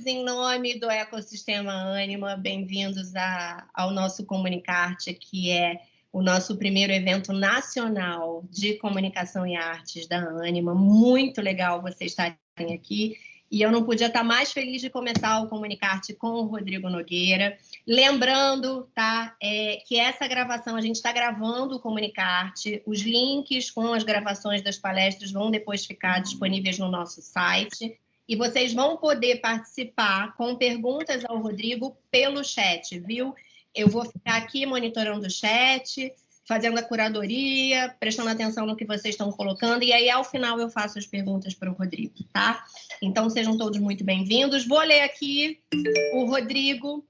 em nome do ecossistema Ânima, bem-vindos ao nosso Comunicarte, que é o nosso primeiro evento nacional de comunicação e artes da Ânima. Muito legal vocês estarem aqui. E eu não podia estar mais feliz de começar o Comunicarte com o Rodrigo Nogueira. Lembrando, tá, que essa gravação, a gente está gravando o Comunicarte, os links com as gravações das palestras vão depois ficar disponíveis no nosso site. E vocês vão poder participar com perguntas ao Rodrigo pelo chat, viu? Eu vou ficar aqui monitorando o chat, fazendo a curadoria, prestando atenção no que vocês estão colocando, e aí, ao final, eu faço as perguntas para o Rodrigo, tá? Então, sejam todos muito bem-vindos. Vou ler aqui o Rodrigo.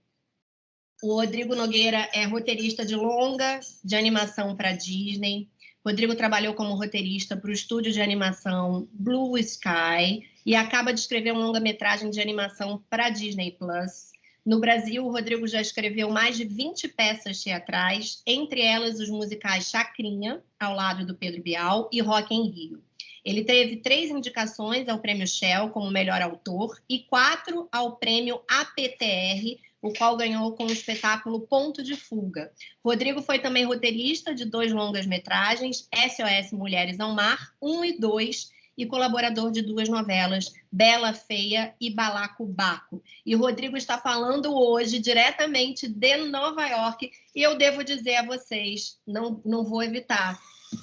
O Rodrigo Nogueira é roteirista de longa, de animação para Disney. Rodrigo trabalhou como roteirista para o estúdio de animação Blue Sky e acaba de escrever um longa-metragem de animação para Disney Plus. No Brasil, o Rodrigo já escreveu mais de 20 peças teatrais, entre elas os musicais Chacrinha, ao lado do Pedro Bial, e Rock em Rio. Ele teve 3 indicações ao Prêmio Shell como melhor autor e 4 ao Prêmio APTR, o qual ganhou com o espetáculo Ponto de Fuga. Rodrigo foi também roteirista de 2 longas-metragens, SOS Mulheres ao Mar, 1 e 2, e colaborador de 2 novelas, Bela Feia e Balacobaco. E Rodrigo está falando hoje diretamente de Nova York, e eu devo dizer a vocês, não vou evitar,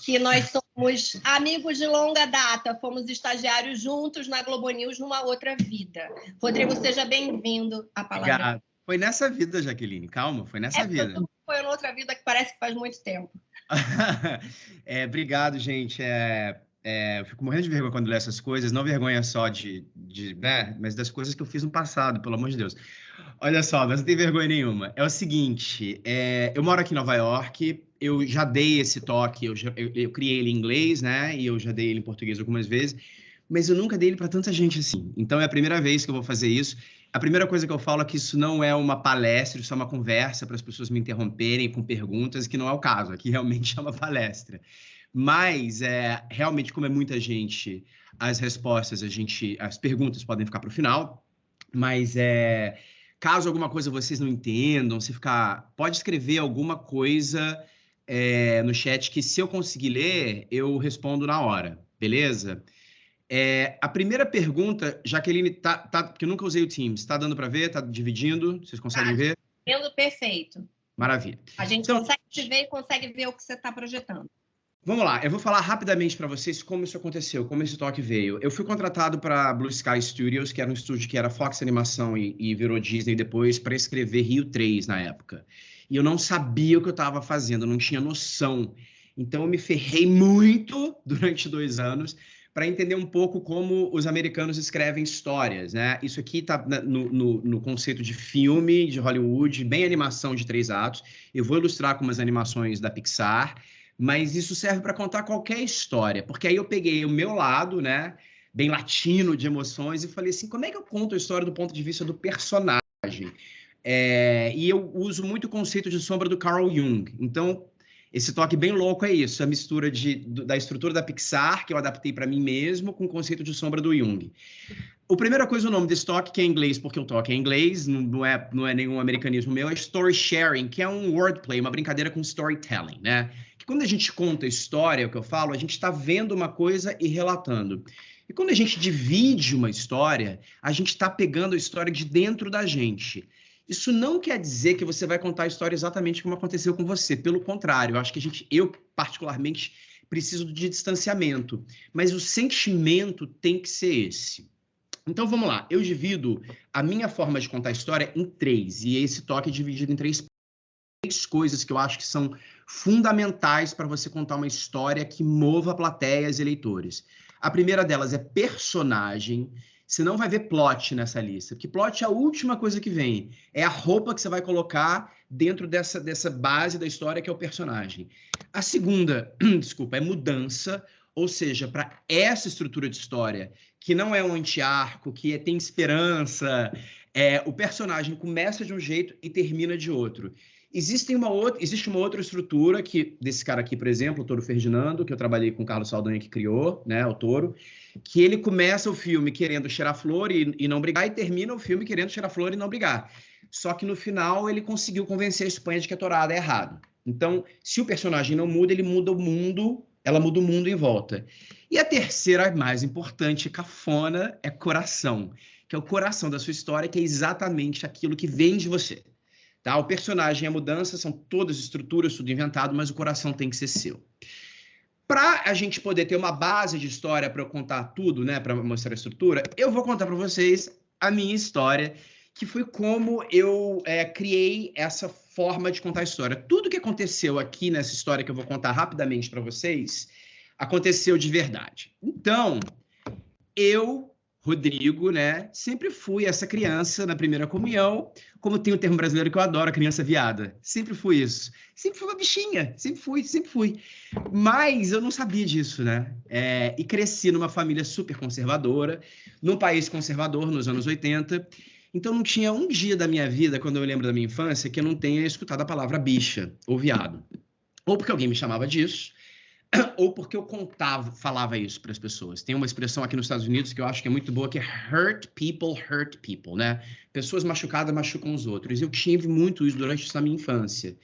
que nós somos amigos de longa data, fomos estagiários juntos na Globo News numa outra vida. Rodrigo, seja bem-vindo à palavra. Obrigado. Foi nessa vida, Jaqueline, calma, foi nessa vida. Foi em outra vida que parece que faz muito tempo. Obrigado, gente. Eu fico morrendo de vergonha quando leio essas coisas, não vergonha só né, mas das coisas que eu fiz no passado, pelo amor de Deus. Olha só, mas não tem vergonha nenhuma. É o seguinte, eu moro aqui em Nova York, eu já dei esse toque, eu criei ele em inglês, né, e eu já dei ele em português algumas vezes, mas eu nunca dei ele para tanta gente assim. Então é a primeira vez que eu vou fazer isso. A primeira coisa que eu falo é que isso não é uma palestra, isso é uma conversa para as pessoas me interromperem com perguntas, que não é o caso. Aqui realmente é uma palestra. Mas, realmente, como é muita gente, as respostas, as perguntas podem ficar para o final. Mas, caso alguma coisa vocês não entendam, pode escrever alguma coisa no chat que, se eu conseguir ler, eu respondo na hora, beleza? A primeira pergunta, Jaqueline, porque eu nunca usei o Teams, está dando para ver? Está dividindo? Vocês conseguem ver? Vendo perfeito. Maravilha. A gente consegue te ver e consegue ver o que você está projetando. Vamos lá, eu vou falar rapidamente para vocês como isso aconteceu, como esse toque veio. Eu fui contratado para Blue Sky Studios, que era um estúdio que era Fox Animação e virou Disney depois, para escrever Rio 3 na época. E eu não sabia o que eu estava fazendo, eu não tinha noção. Então eu me ferrei muito durante 2 anos para entender um pouco como os americanos escrevem histórias, né? Isso aqui está no conceito de filme de Hollywood, bem animação de 3 atos. Eu vou ilustrar com umas animações da Pixar, mas isso serve para contar qualquer história, porque aí eu peguei o meu lado, né, bem latino de emoções, e falei assim, como é que eu conto a história do ponto de vista do personagem? E eu uso muito o conceito de sombra do Carl Jung. Então, esse toque bem louco é isso, a mistura da estrutura da Pixar, que eu adaptei para mim mesmo, com o conceito de sombra do Jung. A primeira coisa, o nome desse toque, que é em inglês, porque o toque é em inglês, não é nenhum americanismo meu, é story sharing, que é um wordplay, uma brincadeira com storytelling, né? Que quando a gente conta história, é o que eu falo, a gente está vendo uma coisa e relatando. E quando a gente divide uma história, a gente está pegando a história de dentro da gente. Isso não quer dizer que você vai contar a história exatamente como aconteceu com você. Pelo contrário, eu acho que eu particularmente preciso de distanciamento. Mas o sentimento tem que ser esse. Então, vamos lá. Eu divido a minha forma de contar a história em 3. E esse toque é dividido em 3 coisas que eu acho que são fundamentais para você contar uma história que mova plateias e leitores. A primeira delas é personagem. Você não vai ver plot nessa lista, porque plot é a última coisa que vem. É a roupa que você vai colocar dentro dessa base da história, que é o personagem. A segunda, desculpa, é mudança, ou seja, para essa estrutura de história, que não é um anti-arco, que tem esperança, o personagem começa de um jeito e termina de outro. Existe uma outra estrutura desse cara aqui, por exemplo, o Toro Ferdinando, que eu trabalhei com o Carlos Saldanha, que criou, né, o Toro, que ele começa o filme querendo cheirar flor e não brigar, e termina o filme querendo cheirar flor e não brigar. Só que no final ele conseguiu convencer a Espanha de que a tourada é errado. Então, se o personagem não muda, ele muda o mundo, ela muda o mundo em volta. E a terceira, mais importante, cafona, é coração, que é o coração da sua história, que é exatamente aquilo que vem de você. Tá? O personagem e a mudança são todas estruturas, tudo inventado, mas o coração tem que ser seu. Para a gente poder ter uma base de história para eu contar tudo, né, para mostrar a estrutura, eu vou contar para vocês a minha história, que foi como eu criei essa forma de contar a história. Tudo que aconteceu aqui nessa história que eu vou contar rapidamente para vocês, aconteceu de verdade. Então, Rodrigo, né, sempre fui essa criança na primeira comunhão, como tem o termo brasileiro que eu adoro, a criança viada. Sempre fui isso. Sempre fui uma bichinha, sempre fui. Mas eu não sabia disso, né? E cresci numa família super conservadora, num país conservador nos anos 80. Então não tinha um dia da minha vida, quando eu lembro da minha infância, que eu não tenha escutado a palavra bicha ou viado. Ou porque alguém me chamava disso, ou porque eu falava isso para as pessoas. Tem uma expressão aqui nos Estados Unidos que eu acho que é muito boa, que é hurt people, né? Pessoas machucadas machucam os outros. Eu tive muito isso durante a minha infância.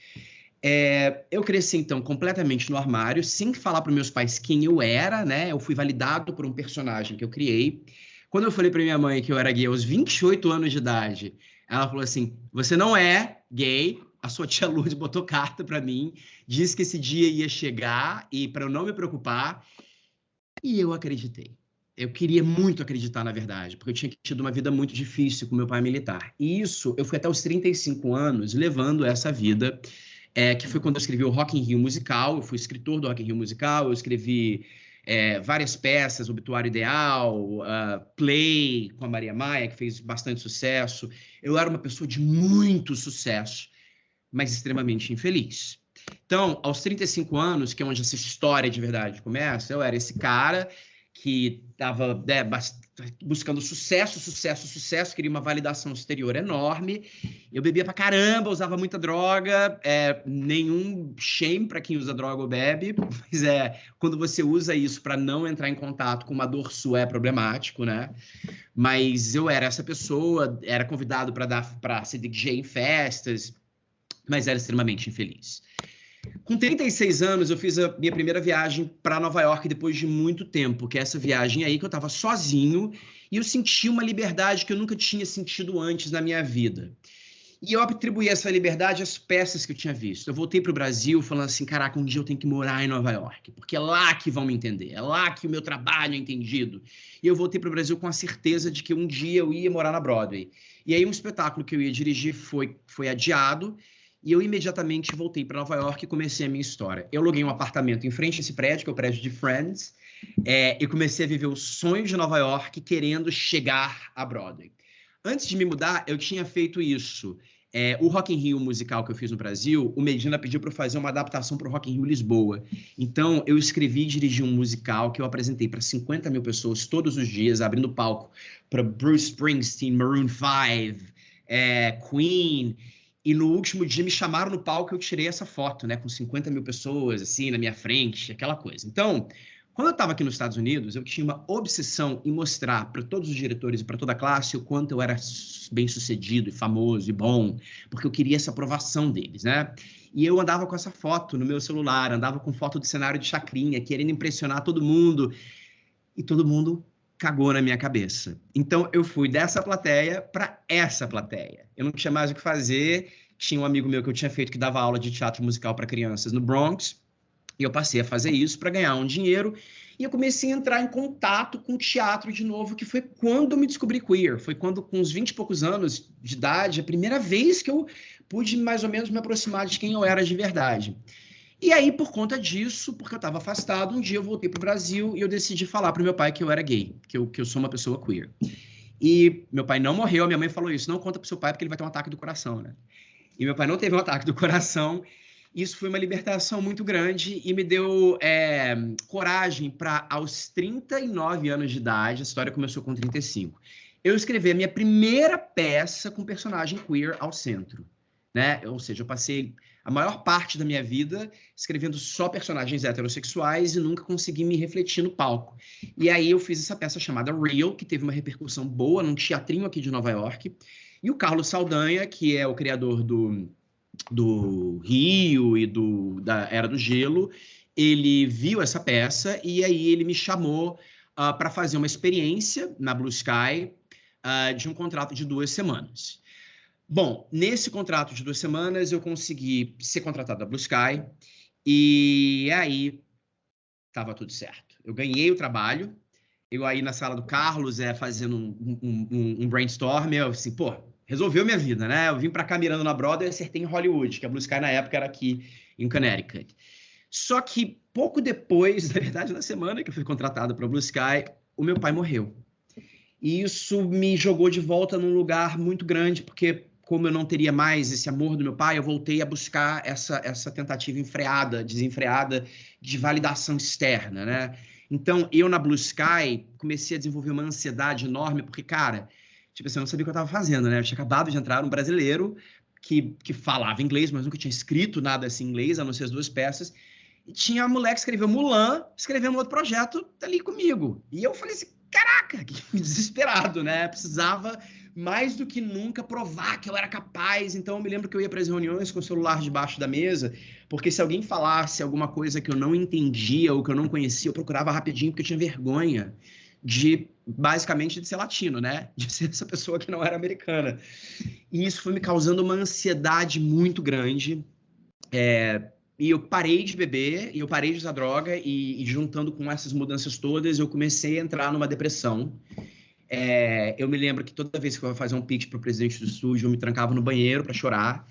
Eu cresci, então, completamente no armário, sem falar para meus pais quem eu era, né? Eu fui validado por um personagem que eu criei. Quando eu falei para minha mãe que eu era gay aos 28 anos de idade, ela falou assim, você não é gay. A sua tia Lourdes botou carta para mim, disse que esse dia ia chegar e para eu não me preocupar. E eu acreditei. Eu queria muito acreditar, na verdade, porque eu tinha tido uma vida muito difícil com meu pai militar. E isso, eu fui até os 35 anos levando essa vida, que foi quando eu escrevi o Rock in Rio musical. Eu fui escritor do Rock in Rio musical, eu escrevi várias peças, Obituário Ideal, Play com a Maria Maia, que fez bastante sucesso. Eu era uma pessoa de muito sucesso, mas extremamente infeliz. Então, aos 35 anos, que é onde essa história de verdade começa, eu era esse cara que estava buscando sucesso, queria uma validação exterior enorme. Eu bebia pra caramba, usava muita droga, nenhum shame para quem usa droga ou bebe, mas quando você usa isso para não entrar em contato com uma dor sua é problemático, né? Mas eu era essa pessoa, era convidado para ser DJ em festas, mas era extremamente infeliz. Com 36 anos, eu fiz a minha primeira viagem para Nova York depois de muito tempo, que é essa viagem aí que eu estava sozinho e eu senti uma liberdade que eu nunca tinha sentido antes na minha vida. E eu atribuí essa liberdade às peças que eu tinha visto. Eu voltei para o Brasil falando assim, caraca, um dia eu tenho que morar em Nova York, porque é lá que vão me entender, é lá que o meu trabalho é entendido. E eu voltei para o Brasil com a certeza de que um dia eu ia morar na Broadway. E aí um espetáculo que eu ia dirigir foi adiado, e eu imediatamente voltei para Nova York e comecei a minha história. Eu aluguei um apartamento em frente a esse prédio, que é o prédio de Friends, e comecei a viver o sonho de Nova York, querendo chegar à Broadway. Antes de me mudar, eu tinha feito isso. O Rock in Rio musical que eu fiz no Brasil, o Medina pediu para eu fazer uma adaptação para o Rock in Rio Lisboa. Então, eu escrevi e dirigi um musical que eu apresentei para 50 mil pessoas todos os dias, abrindo palco para Bruce Springsteen, Maroon 5, Queen. E no último dia me chamaram no palco e eu tirei essa foto, né, com 50 mil pessoas, assim, na minha frente, aquela coisa. Então, quando eu estava aqui nos Estados Unidos, eu tinha uma obsessão em mostrar para todos os diretores e para toda a classe o quanto eu era bem-sucedido e famoso e bom, porque eu queria essa aprovação deles, né? E eu andava com essa foto no meu celular, andava com foto do cenário de chacrinha, querendo impressionar todo mundo, e todo mundo cagou na minha cabeça. Então, eu fui dessa plateia para essa plateia. Eu não tinha mais o que fazer. Tinha um amigo meu que eu tinha feito que dava aula de teatro musical para crianças no Bronx. E eu passei a fazer isso para ganhar um dinheiro. E eu comecei a entrar em contato com o teatro de novo, que foi quando eu me descobri queer. Foi quando, com uns 20 e poucos anos de idade, a primeira vez que eu pude mais ou menos me aproximar de quem eu era de verdade. E aí, por conta disso, porque eu estava afastado, um dia eu voltei para o Brasil e eu decidi falar para o meu pai que eu era gay, que eu sou uma pessoa queer. E meu pai não morreu, minha mãe falou isso, não conta para o seu pai porque ele vai ter um ataque do coração, né? E meu pai não teve um ataque do coração. Isso foi uma libertação muito grande e me deu coragem para, aos 39 anos de idade, a história começou com 35, eu escrevi a minha primeira peça com personagem queer ao centro. né? Ou seja, eu passei a maior parte da minha vida escrevendo só personagens heterossexuais e nunca consegui me refletir no palco. E aí eu fiz essa peça chamada Real, que teve uma repercussão boa num teatrinho aqui de Nova York. E o Carlos Saldanha, que é o criador do Rio e da Era do Gelo, ele viu essa peça e aí ele me chamou para fazer uma experiência na Blue Sky de um contrato de 2 semanas. Bom, nesse contrato de 2 semanas eu consegui ser contratado da Blue Sky e aí estava tudo certo. Eu ganhei o trabalho, eu aí na sala do Carlos fazendo um brainstorm, eu assim, pô, resolveu minha vida, né? Eu vim para cá mirando na Broadway e acertei em Hollywood, que a Blue Sky na época era aqui em Connecticut. Só que pouco depois, na verdade na semana que eu fui contratado para a Blue Sky, o meu pai morreu. E isso me jogou de volta num lugar muito grande, porque como eu não teria mais esse amor do meu pai, eu voltei a buscar essa tentativa desenfreada de validação externa, né? Então, eu na Blue Sky comecei a desenvolver uma ansiedade enorme, porque, cara, tipo assim, eu não sabia o que eu estava fazendo, né? Eu tinha acabado de entrar um brasileiro que falava inglês, mas nunca tinha escrito nada assim em inglês, a não ser as 2 peças. E tinha uma mulher que escreveu Mulan, escrevendo um outro projeto ali comigo. E eu falei assim, caraca, que desesperado, né? Precisava mais do que nunca provar que eu era capaz. Então eu me lembro que eu ia para as reuniões com o celular debaixo da mesa, porque se alguém falasse alguma coisa que eu não entendia ou que eu não conhecia, eu procurava rapidinho, porque eu tinha vergonha basicamente de ser latino, né? De ser essa pessoa que não era americana. E isso foi me causando uma ansiedade muito grande. E eu parei de beber, e eu parei de usar droga, e juntando com essas mudanças todas, eu comecei a entrar numa depressão. Eu me lembro que toda vez que eu ia fazer um pitch para o presidente do estúdio, eu me trancava no banheiro para chorar,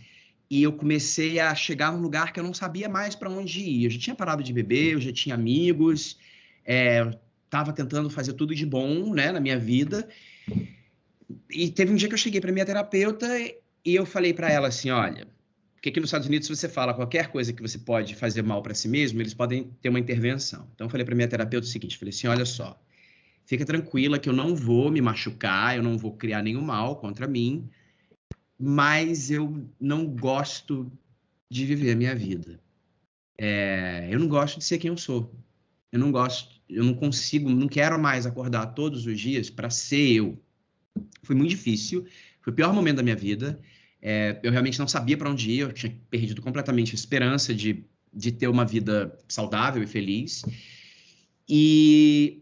e eu comecei a chegar num lugar que eu não sabia mais para onde ir. Eu já tinha parado de beber, eu já tinha amigos, estava tentando fazer tudo de bom, né, na minha vida. E teve um dia que eu cheguei para minha terapeuta e eu falei para ela assim, olha, porque aqui nos Estados Unidos, se você fala qualquer coisa que você pode fazer mal para si mesmo, eles podem ter uma intervenção. Então eu falei para minha terapeuta o seguinte, falei assim, olha só, fica tranquila que eu não vou me machucar, eu não vou criar nenhum mal contra mim, mas eu não gosto de viver a minha vida. Eu não gosto de ser quem eu sou. Eu não gosto, eu não consigo, não quero mais acordar todos os dias para ser eu. Foi muito difícil, foi o pior momento da minha vida. Eu realmente não sabia para onde ir, eu tinha perdido completamente a esperança de ter uma vida saudável e feliz. E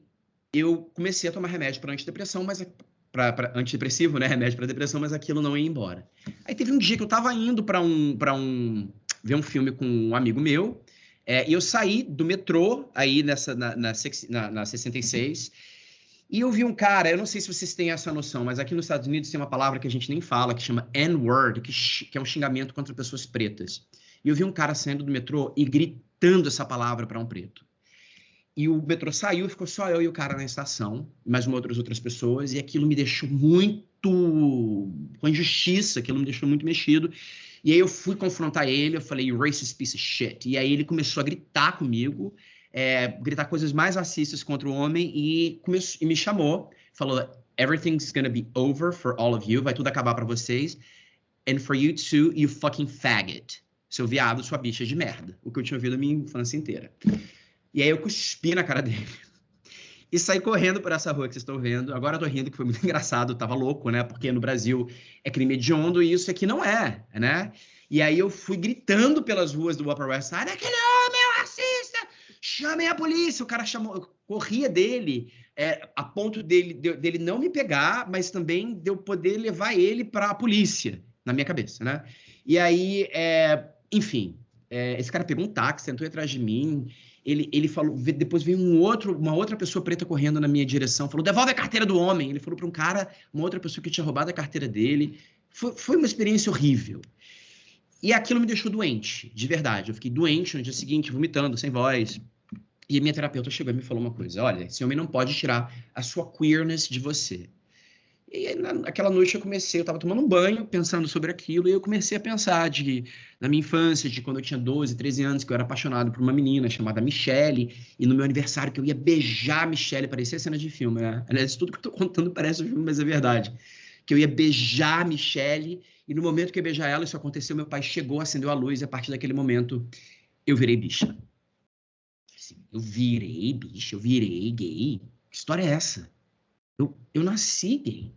eu comecei a tomar remédio para antidepressão, mas para antidepressivo, né? Remédio para depressão, mas aquilo não ia embora. Aí teve um dia que eu estava indo para ver um filme com um amigo meu, e eu saí do metrô aí na 66, e eu vi um cara, eu não sei se vocês têm essa noção, mas aqui nos Estados Unidos tem uma palavra que a gente nem fala, que chama N-word, que é um xingamento contra pessoas pretas. E eu vi um cara saindo do metrô e gritando essa palavra para um preto. E o metrô saiu, ficou só eu e o cara na estação, mais outras pessoas, e aquilo me deixou muito com injustiça, aquilo me deixou muito mexido. E aí eu fui confrontar ele, eu falei, you racist piece of shit. E aí ele começou a gritar comigo, gritar coisas mais racistas contra o homem, e me chamou, falou, everything's gonna be over for all of you, vai tudo acabar pra vocês, and for you too, you fucking faggot. Seu viado, sua bicha de merda. O que eu tinha ouvido a minha infância inteira. E aí eu cuspi na cara dele. E saí correndo por essa rua que vocês estão vendo. Agora eu tô rindo, que foi muito engraçado, eu tava louco, né? Porque no Brasil é crime hediondo e isso aqui não é, né? E aí eu fui gritando pelas ruas do Upper West Side, aquele homem é um racista, chamem a polícia. O cara chamou, eu corria dele, a ponto dele não me pegar, mas também de eu poder levar ele para a polícia, na minha cabeça, né? E aí, enfim, esse cara pegou um táxi, tentou ir atrás de mim. Ele falou, depois veio uma outra pessoa preta correndo na minha direção, falou, devolve a carteira do homem. Ele falou para um cara, uma outra pessoa que tinha roubado a carteira dele. Foi uma experiência horrível. E aquilo me deixou doente, de verdade. Eu fiquei doente no dia seguinte, vomitando, sem voz. E a minha terapeuta chegou e me falou uma coisa, olha, esse homem não pode tirar a sua queerness de você. E aí, naquela noite eu estava tomando um banho, pensando sobre aquilo, e eu comecei a pensar na minha infância, de quando eu tinha 12, 13 anos, que eu era apaixonado por uma menina chamada Michelle, e no meu aniversário que eu ia beijar a Michelle, parecia cena de filme, né? Aliás, tudo que eu tô contando parece um filme, mas é verdade. que eu ia beijar a Michelle, e no momento que eu ia beijar ela, isso aconteceu, meu pai chegou, acendeu a luz, e a partir daquele momento, eu virei bicha. Assim, eu virei bicha, eu virei gay. Que história é essa? Eu nasci gay.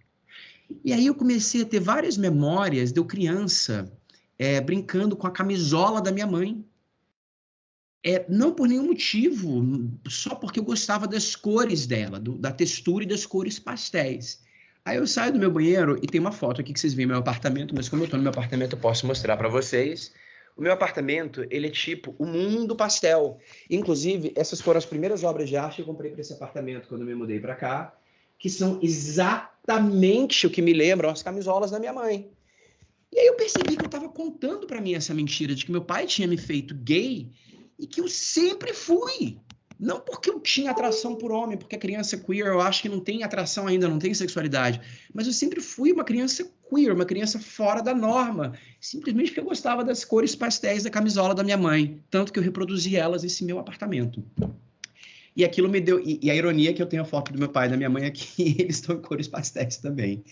E aí eu comecei a ter várias memórias de eu criança, brincando com a camisola da minha mãe. Não por nenhum motivo, só porque eu gostava das cores dela, da textura e das cores pastéis. Aí eu saio do meu banheiro e tem uma foto aqui que vocês veem no meu apartamento, mas como eu tô no meu apartamento eu posso mostrar para vocês. O meu apartamento, ele é tipo o mundo pastel. Inclusive, essas foram as primeiras obras de arte que eu comprei para esse apartamento quando eu me mudei para cá, que são exatamente o que me lembram as camisolas da minha mãe. E aí eu percebi que eu estava contando para mim essa mentira de que meu pai tinha me feito gay e que eu sempre fui. Não porque eu tinha atração por homem, porque a criança queer eu acho que não tem atração ainda, não tem sexualidade. Mas eu sempre fui uma criança queer, uma criança fora da norma. Simplesmente porque eu gostava das cores pastéis da camisola da minha mãe. Tanto que eu reproduzi elas nesse meu apartamento. E aquilo me deu... E a ironia é que eu tenho a foto do meu pai e da minha mãe aqui, e eles estão em cores pastéis também.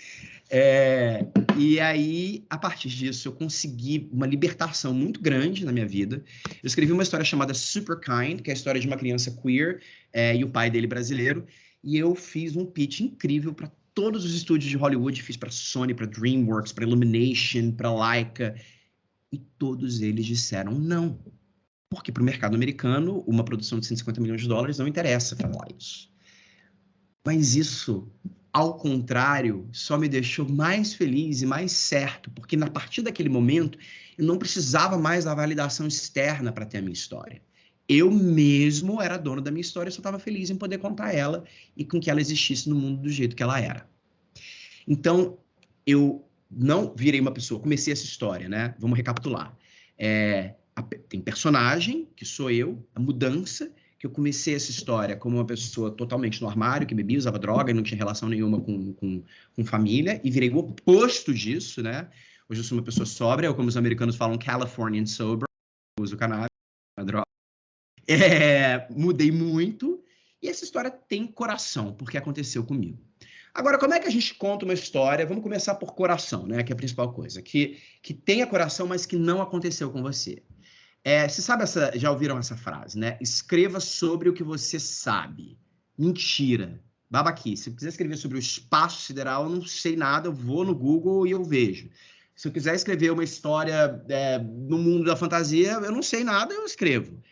E aí, a partir disso, eu consegui uma libertação muito grande na minha vida. Eu escrevi uma história chamada Super Kind, que é a história de uma criança queer e o pai dele brasileiro. E eu fiz um pitch incrível para todos os estúdios de Hollywood. Fiz para Sony, para DreamWorks, para Illumination, para Laika. E todos eles disseram não. Porque para o mercado americano, uma produção de 150 milhões de dólares não interessa falar isso. Mas isso, ao contrário, só me deixou mais feliz e mais certo, porque a partir daquele momento eu não precisava mais da validação externa para ter a minha história. Eu mesmo era dono da minha história, só estava feliz em poder contar ela e com que ela existisse no mundo do jeito que ela era. Então, eu não virei uma pessoa, comecei essa história, né? Vamos recapitular. Tem personagem, que sou eu, a mudança, que eu comecei essa história como uma pessoa totalmente no armário, que bebia, usava droga e não tinha relação nenhuma com família, e virei o oposto disso, né? Hoje eu sou uma pessoa sóbria, ou como os americanos falam, Californian sober, uso cannabis, droga. Mudei muito, e essa história tem coração, porque aconteceu comigo. Agora, como é que a gente conta uma história? Vamos começar por coração, né? Que é a principal coisa. Que tenha coração, mas que não aconteceu com você. Você sabe já ouviram essa frase, né? Escreva sobre o que você sabe. Mentira. Babaquice. Se eu quiser escrever sobre o espaço sideral, eu não sei nada, eu vou no Google e eu vejo. Se eu quiser escrever uma história no mundo da fantasia, eu não sei nada, eu escrevo.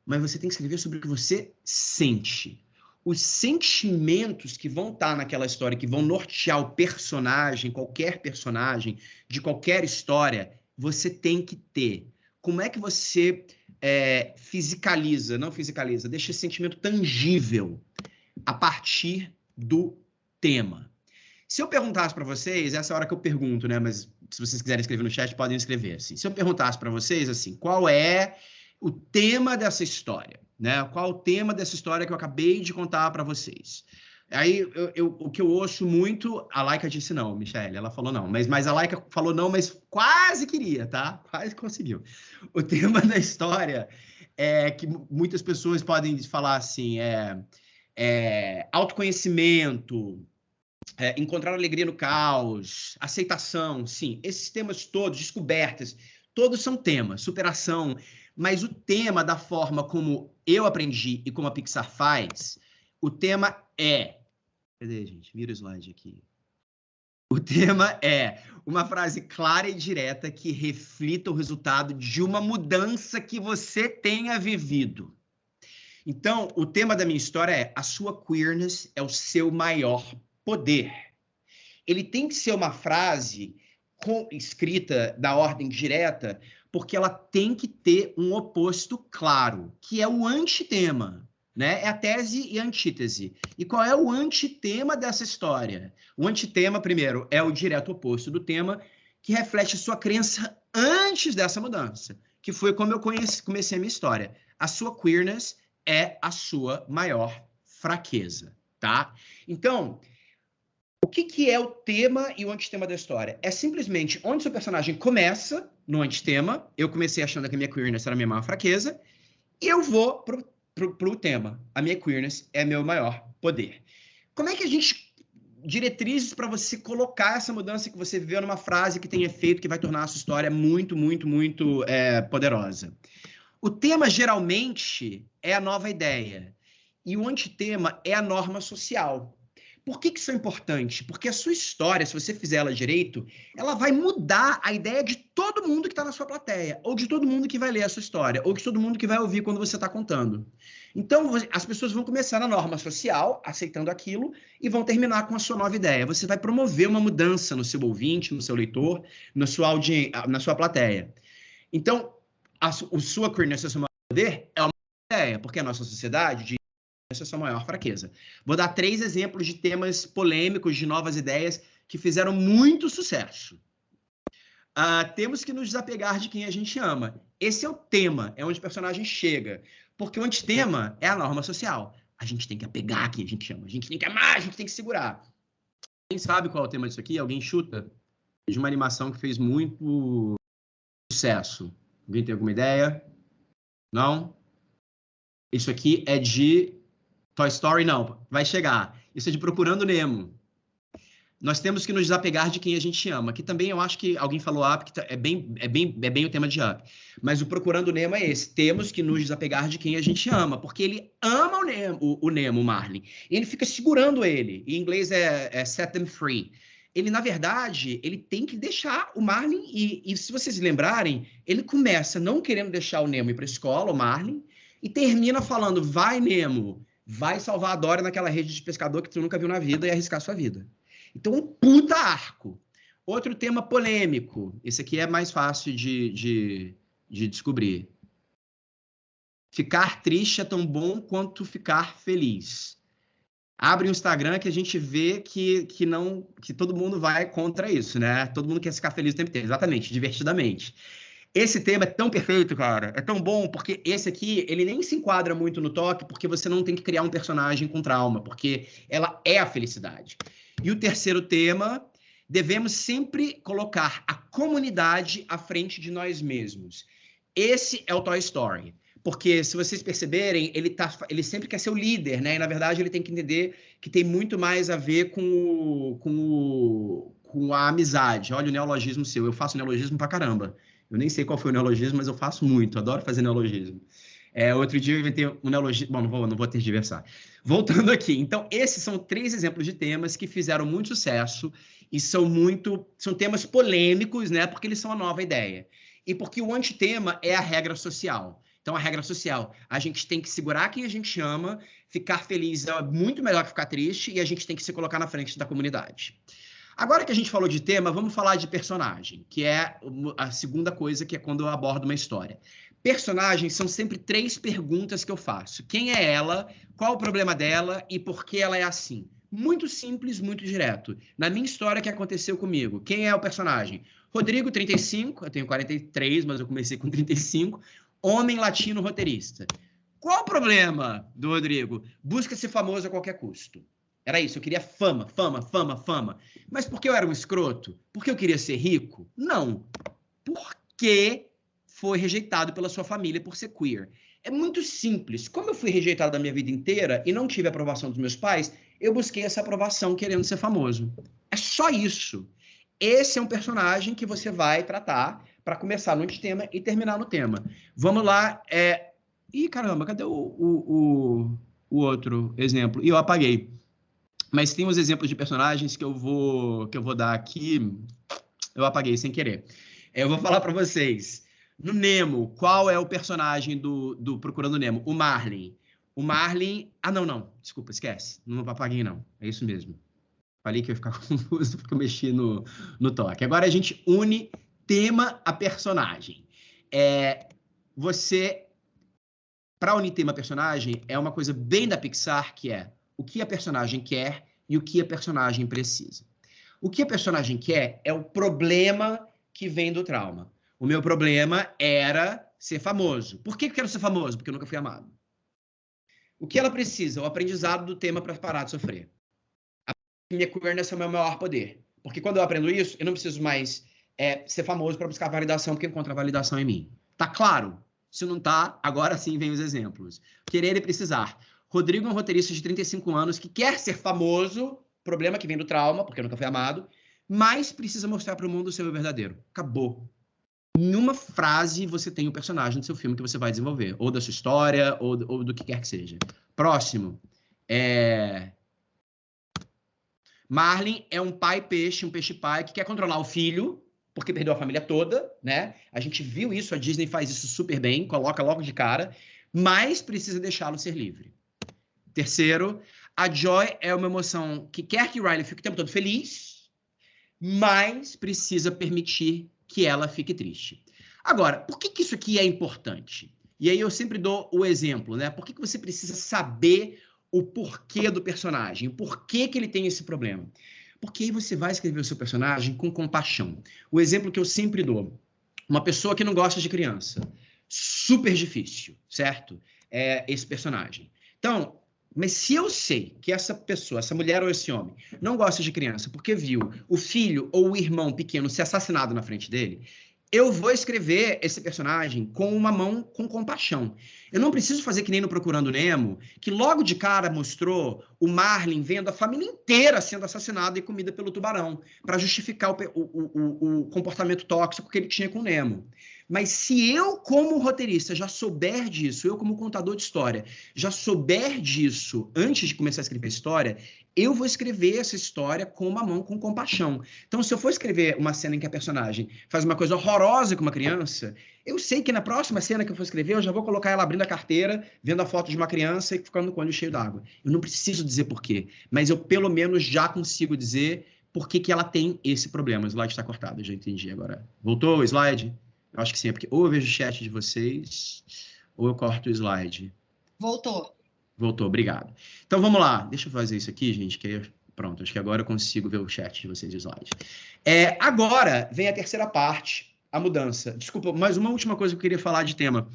Mas você tem que escrever sobre o que você sente. Os sentimentos que vão estar naquela história, que vão nortear o personagem, qualquer personagem, de qualquer história, você tem que ter. Como é que você deixa esse sentimento tangível a partir do tema? Se eu perguntasse para vocês, essa é a hora que eu pergunto, né? Mas se vocês quiserem escrever no chat, podem escrever assim. Se eu perguntasse para vocês, assim, qual é o tema dessa história, né? Qual o tema dessa história que eu acabei de contar para vocês? Aí, o que eu ouço muito, a Laika disse não, Michelle, ela falou não, mas a Laika falou não, mas quase queria, tá? Quase conseguiu. O tema da história é que muitas pessoas podem falar assim, autoconhecimento, encontrar alegria no caos, aceitação, sim, esses temas todos, descobertas, todos são temas, superação, mas o tema da forma como eu aprendi e como a Pixar faz, o tema é... Cadê, gente? Vira o slide aqui. O tema é uma frase clara e direta que reflita o resultado de uma mudança que você tenha vivido. Então, o tema da minha história é: a sua queerness é o seu maior poder. Ele tem que ser uma frase escrita da ordem direta, porque ela tem que ter um oposto claro, que é o antitema. Né? É a tese e a antítese. E qual é o antitema dessa história? O antitema, primeiro, é o direto oposto do tema, que reflete a sua crença antes dessa mudança, que foi como eu comecei a minha história. A sua queerness é a sua maior fraqueza, tá? Então, o que é o tema e o antitema da história? É simplesmente onde seu personagem começa no antitema. Eu comecei achando que a minha queerness era a minha maior fraqueza, e eu vou pro tema. A minha queerness é meu maior poder. Como é que a gente diretrizes para você colocar essa mudança que você viveu numa frase que tem efeito, que vai tornar a sua história muito, muito, muito poderosa. O tema, geralmente, é a nova ideia. E o antitema é a norma social. Por que isso é importante? Porque a sua história, se você fizer ela direito, ela vai mudar a ideia de todo mundo que está na sua plateia, ou de todo mundo que vai ler a sua história, ou de todo mundo que vai ouvir quando você está contando. Então, as pessoas vão começar na norma social, aceitando aquilo, e vão terminar com a sua nova ideia. Você vai promover uma mudança no seu ouvinte, no seu leitor, na sua plateia. Então, a sua queerness, o seu maior poder, é uma ideia, porque a nossa sociedade essa é a sua maior fraqueza. Vou dar 3 exemplos de temas polêmicos, de novas ideias, que fizeram muito sucesso. Temos que nos desapegar de quem a gente ama. Esse é o tema, é onde o personagem chega. Porque o antitema é a norma social. A gente tem que apegar quem a gente ama. A gente tem que amar, a gente tem que segurar. Quem sabe qual é o tema disso aqui? Alguém chuta? De uma animação que fez muito sucesso. Alguém tem alguma ideia? Não? Isso aqui é de Toy Story, não. Vai chegar. Isso é de Procurando Nemo. Nós temos que nos desapegar de quem a gente ama. Que também eu acho que alguém falou Up, que é bem o tema de Up. Mas o Procurando Nemo é esse. Temos que nos desapegar de quem a gente ama. Porque ele ama o Nemo, o Marlin. E ele fica segurando ele. Em inglês é set them free. Ele, na verdade, ele tem que deixar o Marlin. E se vocês se lembrarem, ele começa não querendo deixar o Nemo ir para a escola, o Marlin, e termina falando, vai, Nemo, vai salvar a Dory naquela rede de pescador que tu nunca viu na vida e arriscar sua vida. Então, um puta arco. Outro tema polêmico. Esse aqui é mais fácil de descobrir. Ficar triste é tão bom quanto ficar feliz. Abre o Instagram que a gente vê que todo mundo vai contra isso, né? Todo mundo quer ficar feliz o tempo inteiro. Exatamente, divertidamente. Esse tema é tão perfeito, cara. É tão bom, porque esse aqui, ele nem se enquadra muito no toque, porque você não tem que criar um personagem com trauma, porque ela é a felicidade. E o terceiro tema, devemos sempre colocar a comunidade à frente de nós mesmos. Esse é o Toy Story. Porque, se vocês perceberem, ele sempre quer ser o líder, né? E, na verdade, ele tem que entender que tem muito mais a ver com a amizade. Olha o neologismo seu. Eu faço neologismo pra caramba. Eu nem sei qual foi o neologismo, mas eu faço muito. Adoro fazer neologismo. Outro dia eu inventei um neologismo... Bom, não vou tergiversar. Voltando aqui. Então, esses são 3 exemplos de temas que fizeram muito sucesso e são temas polêmicos, né? Porque eles são a nova ideia. E porque o antitema é a regra social. Então, a regra social, a gente tem que segurar quem a gente ama, ficar feliz é muito melhor que ficar triste, e a gente tem que se colocar na frente da comunidade. Agora que a gente falou de tema, vamos falar de personagem, que é a segunda coisa, que é quando eu abordo uma história. Personagens são sempre 3 perguntas que eu faço. Quem é ela? Qual o problema dela? E por que ela é assim? Muito simples, muito direto. Na minha história, que aconteceu comigo, quem é o personagem? Rodrigo, 35, eu tenho 43, mas eu comecei com 35, homem latino roteirista. Qual o problema do Rodrigo? Busca ser famoso a qualquer custo. Era isso, eu queria fama. Mas por que eu era um escroto? Porque eu queria ser rico? Não. Porque foi rejeitado pela sua família por ser queer. É muito simples. Como eu fui rejeitado da minha vida inteira e não tive a aprovação dos meus pais, eu busquei essa aprovação querendo ser famoso. É só isso. Esse é um personagem que você vai tratar para começar no tema e terminar no tema. Vamos lá. Ih, caramba, cadê o outro exemplo? E eu apaguei. Mas tem uns exemplos de personagens que eu vou dar aqui. Eu apaguei sem querer. Eu vou falar para vocês. No Nemo, qual é o personagem do Procurando Nemo? O Marlin. O Marlin... Ah, não. Desculpa, esquece. Não apaguei, não. É isso mesmo. Falei que eu ia ficar confuso porque eu mexi no toque. Agora a gente une tema a personagem. Para unir tema a personagem, é uma coisa bem da Pixar, que é o que a personagem quer e o que a personagem precisa. O que a personagem quer é o problema que vem do trauma. O meu problema era ser famoso. Por que eu quero ser famoso? Porque eu nunca fui amado. O que ela precisa? O aprendizado do tema para parar de sofrer. A minha queerness é o meu maior poder. Porque quando eu aprendo isso, eu não preciso mais ser famoso para buscar validação, porque eu encontro a validação em mim. Tá claro? Se não tá, agora sim vem os exemplos. Querer e precisar. Rodrigo é um roteirista de 35 anos que quer ser famoso, problema que vem do trauma, porque nunca foi amado, mas precisa mostrar para o mundo o seu verdadeiro. Acabou. Em uma frase, você tem o personagem do seu filme que você vai desenvolver, ou da sua história, ou do que quer que seja. Próximo. Marlin é um pai-peixe, um peixe-pai, que quer controlar o filho, porque perdeu a família toda, né? A gente viu isso, a Disney faz isso super bem, coloca logo de cara, mas precisa deixá-lo ser livre. Terceiro, a Joy é uma emoção que quer que Riley fique o tempo todo feliz, mas precisa permitir que ela fique triste. Agora, por que isso aqui é importante? E aí eu sempre dou o exemplo, né? Por que você precisa saber o porquê do personagem, o porquê que ele tem esse problema? Porque aí você vai escrever o seu personagem com compaixão. O exemplo que eu sempre dou, uma pessoa que não gosta de criança, super difícil, certo? É esse personagem. Então, mas se eu sei que essa pessoa, essa mulher ou esse homem, não gosta de criança porque viu o filho ou o irmão pequeno ser assassinado na frente dele, eu vou escrever esse personagem com uma mão com compaixão. Eu não preciso fazer que nem no Procurando Nemo, que logo de cara mostrou o Marlin vendo a família inteira sendo assassinada e comida pelo tubarão, para justificar o comportamento tóxico que ele tinha com o Nemo. Mas se eu, como roteirista, já souber disso, eu, como contador de história, já souber disso antes de começar a escrever a história, eu vou escrever essa história com uma mão com compaixão. Então, se eu for escrever uma cena em que a personagem faz uma coisa horrorosa com uma criança, eu sei que na próxima cena que eu for escrever, eu já vou colocar ela abrindo a carteira, vendo a foto de uma criança e ficando com o olho cheio d'água. Eu não preciso dizer por quê, mas eu pelo menos já consigo dizer por que ela tem esse problema. O slide está cortado, eu já entendi agora. Voltou o slide? Eu acho que sim, é porque ou eu vejo o chat de vocês, ou eu corto o slide. Voltou. Voltou, obrigado. Então, vamos lá. Deixa eu fazer isso aqui, gente, que aí, pronto, acho que agora eu consigo ver o chat de vocês e o slide. Agora vem a terceira parte, a mudança. Desculpa, mas uma última coisa que eu queria falar de tema.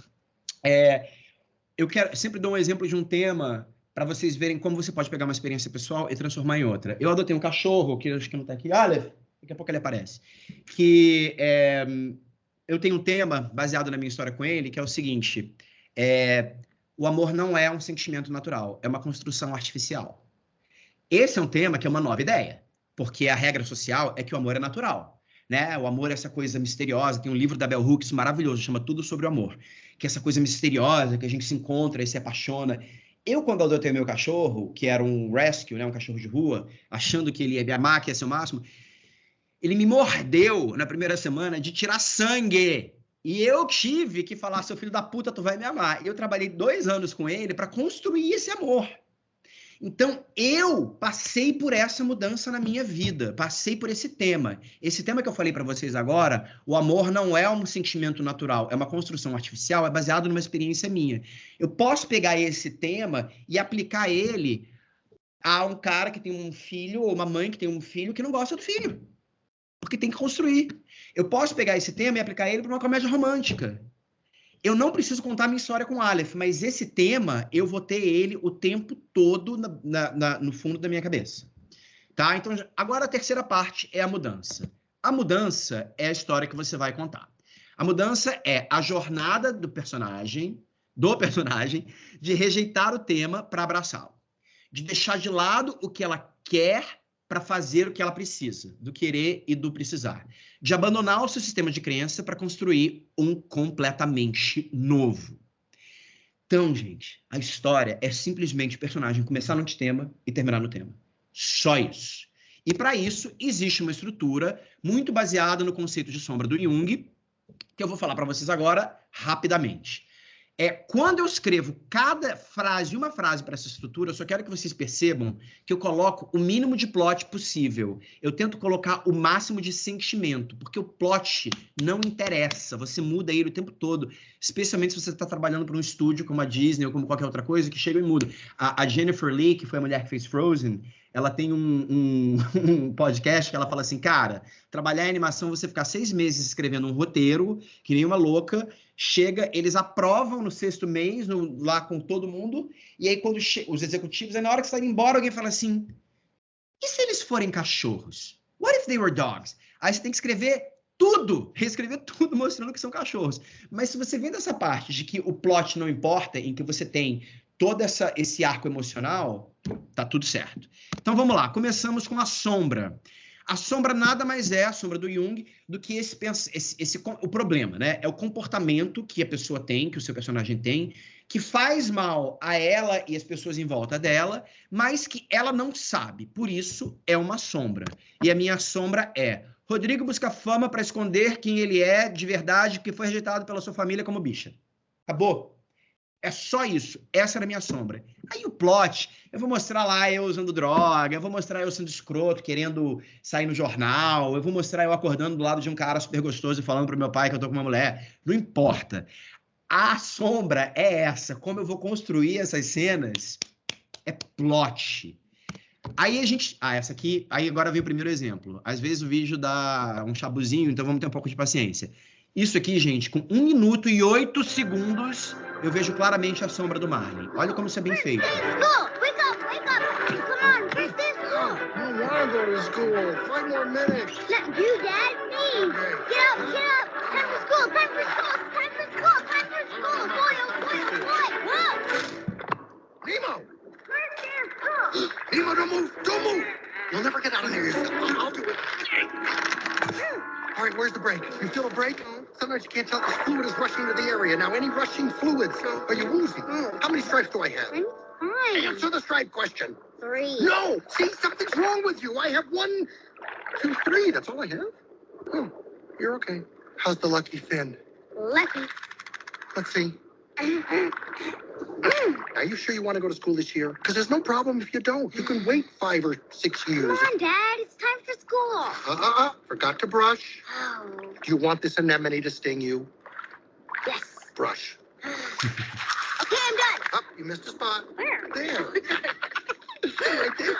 Eu sempre dou um exemplo de um tema para vocês verem como você pode pegar uma experiência pessoal e transformar em outra. Eu adotei um cachorro, que acho que não está aqui. Aleph, daqui a pouco ele aparece. Eu tenho um tema baseado na minha história com ele, que é o seguinte: o amor não é um sentimento natural, é uma construção artificial. Esse é um tema que é uma nova ideia, porque a regra social é que o amor é natural, né? O amor é essa coisa misteriosa. Tem um livro da Bell Hooks maravilhoso, chama Tudo Sobre o Amor, que é essa coisa misteriosa, que a gente se encontra e se apaixona. Eu, quando adotei meu cachorro, que era um rescue, né, um cachorro de rua, achando que ele ia me amar, que ia ser o máximo, ele me mordeu na primeira semana de tirar sangue. E eu tive que falar: seu filho da puta, tu vai me amar. E eu trabalhei 2 anos com ele para construir esse amor. Então, eu passei por essa mudança na minha vida, passei por esse tema. Esse tema que eu falei para vocês agora, o amor não é um sentimento natural, é uma construção artificial, é baseado numa experiência minha. Eu posso pegar esse tema e aplicar ele a um cara que tem um filho, ou uma mãe que tem um filho que não gosta do filho, porque tem que construir. Eu posso pegar esse tema e aplicar ele para uma comédia romântica. Eu não preciso contar minha história com o Aleph, mas esse tema, eu vou ter ele o tempo todo no fundo da minha cabeça. Tá? Então, agora a terceira parte é a mudança. A mudança é a história que você vai contar. A mudança é a jornada do personagem, de rejeitar o tema para abraçá-lo. De deixar de lado o que ela quer para fazer o que ela precisa, do querer e do precisar. De abandonar o seu sistema de crença para construir um completamente novo. Então, gente, a história é simplesmente o personagem começar no tema e terminar no tema. Só isso. E para isso, existe uma estrutura muito baseada no conceito de sombra do Jung, que eu vou falar para vocês agora rapidamente. Quando eu escrevo cada frase, uma frase para essa estrutura, eu só quero que vocês percebam que eu coloco o mínimo de plot possível. Eu tento colocar o máximo de sentimento, porque o plot não interessa, você muda ele o tempo todo, especialmente se você está trabalhando para um estúdio como a Disney ou como qualquer outra coisa, que chega e muda. A Jennifer Lee, que foi a mulher que fez Frozen, ela tem um podcast que ela fala assim: cara, trabalhar em animação, você ficar 6 meses escrevendo um roteiro, que nem uma louca, chega, eles aprovam no 6º mês, lá com todo mundo, e aí quando os executivos, aí na hora que você vai embora, alguém fala assim: e se eles forem cachorros? What if they were dogs? Aí você tem que escrever tudo, reescrever tudo mostrando que são cachorros. Mas se você vem dessa parte de que o plot não importa, em que você tem todo esse arco emocional, tá tudo certo. Então vamos lá, começamos com a sombra. A sombra nada mais é, a sombra do Jung, do que o problema, né? É o comportamento que a pessoa tem, que o seu personagem tem, que faz mal a ela e as pessoas em volta dela, mas que ela não sabe. Por isso, é uma sombra. E a minha sombra é: Rodrigo busca fama para esconder quem ele é de verdade, que foi rejeitado pela sua família como bicha. Acabou. É só isso. Essa era a minha sombra. Aí o plot, eu vou mostrar lá eu usando droga, eu vou mostrar eu sendo escroto, querendo sair no jornal, eu vou mostrar eu acordando do lado de um cara super gostoso e falando pro meu pai que eu tô com uma mulher. Não importa. A sombra é essa. Como eu vou construir essas cenas é plot. Aí a gente... essa aqui... Aí agora vem o primeiro exemplo. Às vezes o vídeo dá um chabuzinho, então vamos ter um pouco de paciência. Isso aqui, gente, com 1 minuto e 8 segundos, eu vejo claramente a sombra do Marlin. Olha como isso é bem feito. Wake up! Come on, first day of school! I don't want to go to school. 5 more minutes. Not you, Dad, me! Get up! Time for school! Boy, oh boy! Nemo! First day of school! Nemo, don't move! Don't move! You'll never get out of there yourself. I'll do it. All right, where's the brake? You feel a brake? Sometimes you can't tell because fluid is rushing into the area. Now, any rushing fluids, are you woozy? How many stripes do I have? Fine. Answer the stripe question. 3. No! See, something's wrong with you. I have 1, 2, 3. That's all I have? Oh, you're okay. How's the lucky fin? Lucky. Let's see. Are you sure you want to go to school this year? Because there's no problem if you don't. You can wait 5 or 6 years. Come on, Dad. It's time for school. Forgot to brush. Oh. Do you want this anemone to sting you? Yes. Brush. Okay, I'm done. Up, you missed a spot. Where? There. Right there.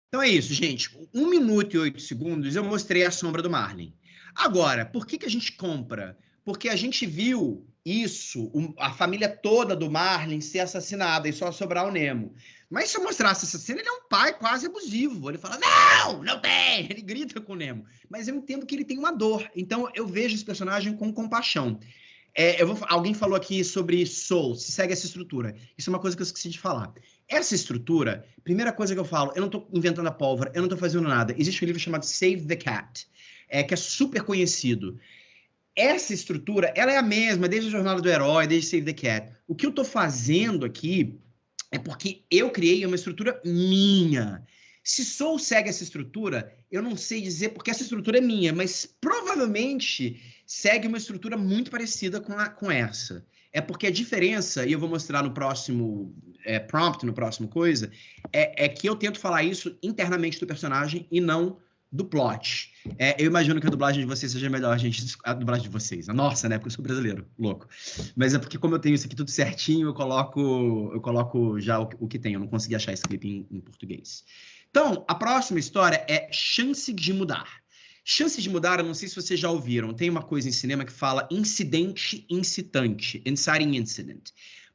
Então é isso, gente. 1 minuto e 8 segundos eu mostrei a sombra do Marlin. Agora, por que a gente compra? Porque a gente viu isso, a família toda do Marlin ser assassinada e só sobrar o Nemo. Mas se eu mostrasse essa cena, ele é um pai quase abusivo. Ele fala, não tem! Ele grita com o Nemo. Mas eu entendo que ele tem uma dor. Então eu vejo esse personagem com compaixão. Alguém falou aqui sobre Soul, se segue essa estrutura. Isso é uma coisa que eu esqueci de falar. Essa estrutura, primeira coisa que eu falo, eu não estou inventando a pólvora, eu não estou fazendo nada. Existe um livro chamado Save the Cat, que é super conhecido. Essa estrutura, ela é a mesma desde a Jornada do Herói, desde Save the Cat. O que eu estou fazendo aqui é porque eu criei uma estrutura minha. Se Soul segue essa estrutura, eu não sei dizer porque essa estrutura é minha, mas provavelmente segue uma estrutura muito parecida com essa. É porque a diferença, e eu vou mostrar no próximo prompt, no próximo coisa, é que eu tento falar isso internamente do personagem e não do plot. Eu imagino que a dublagem de vocês seja melhor, gente. A dublagem de vocês. A nossa, né? Porque eu sou brasileiro, louco. Mas é porque como eu tenho isso aqui tudo certinho, eu coloco já o que tem. Eu não consegui achar esse clipe em português. Então, a próxima história é Chance de Mudar. Chance de Mudar, eu não sei se vocês já ouviram, tem uma coisa em cinema que fala incidente incitante, inciting incident.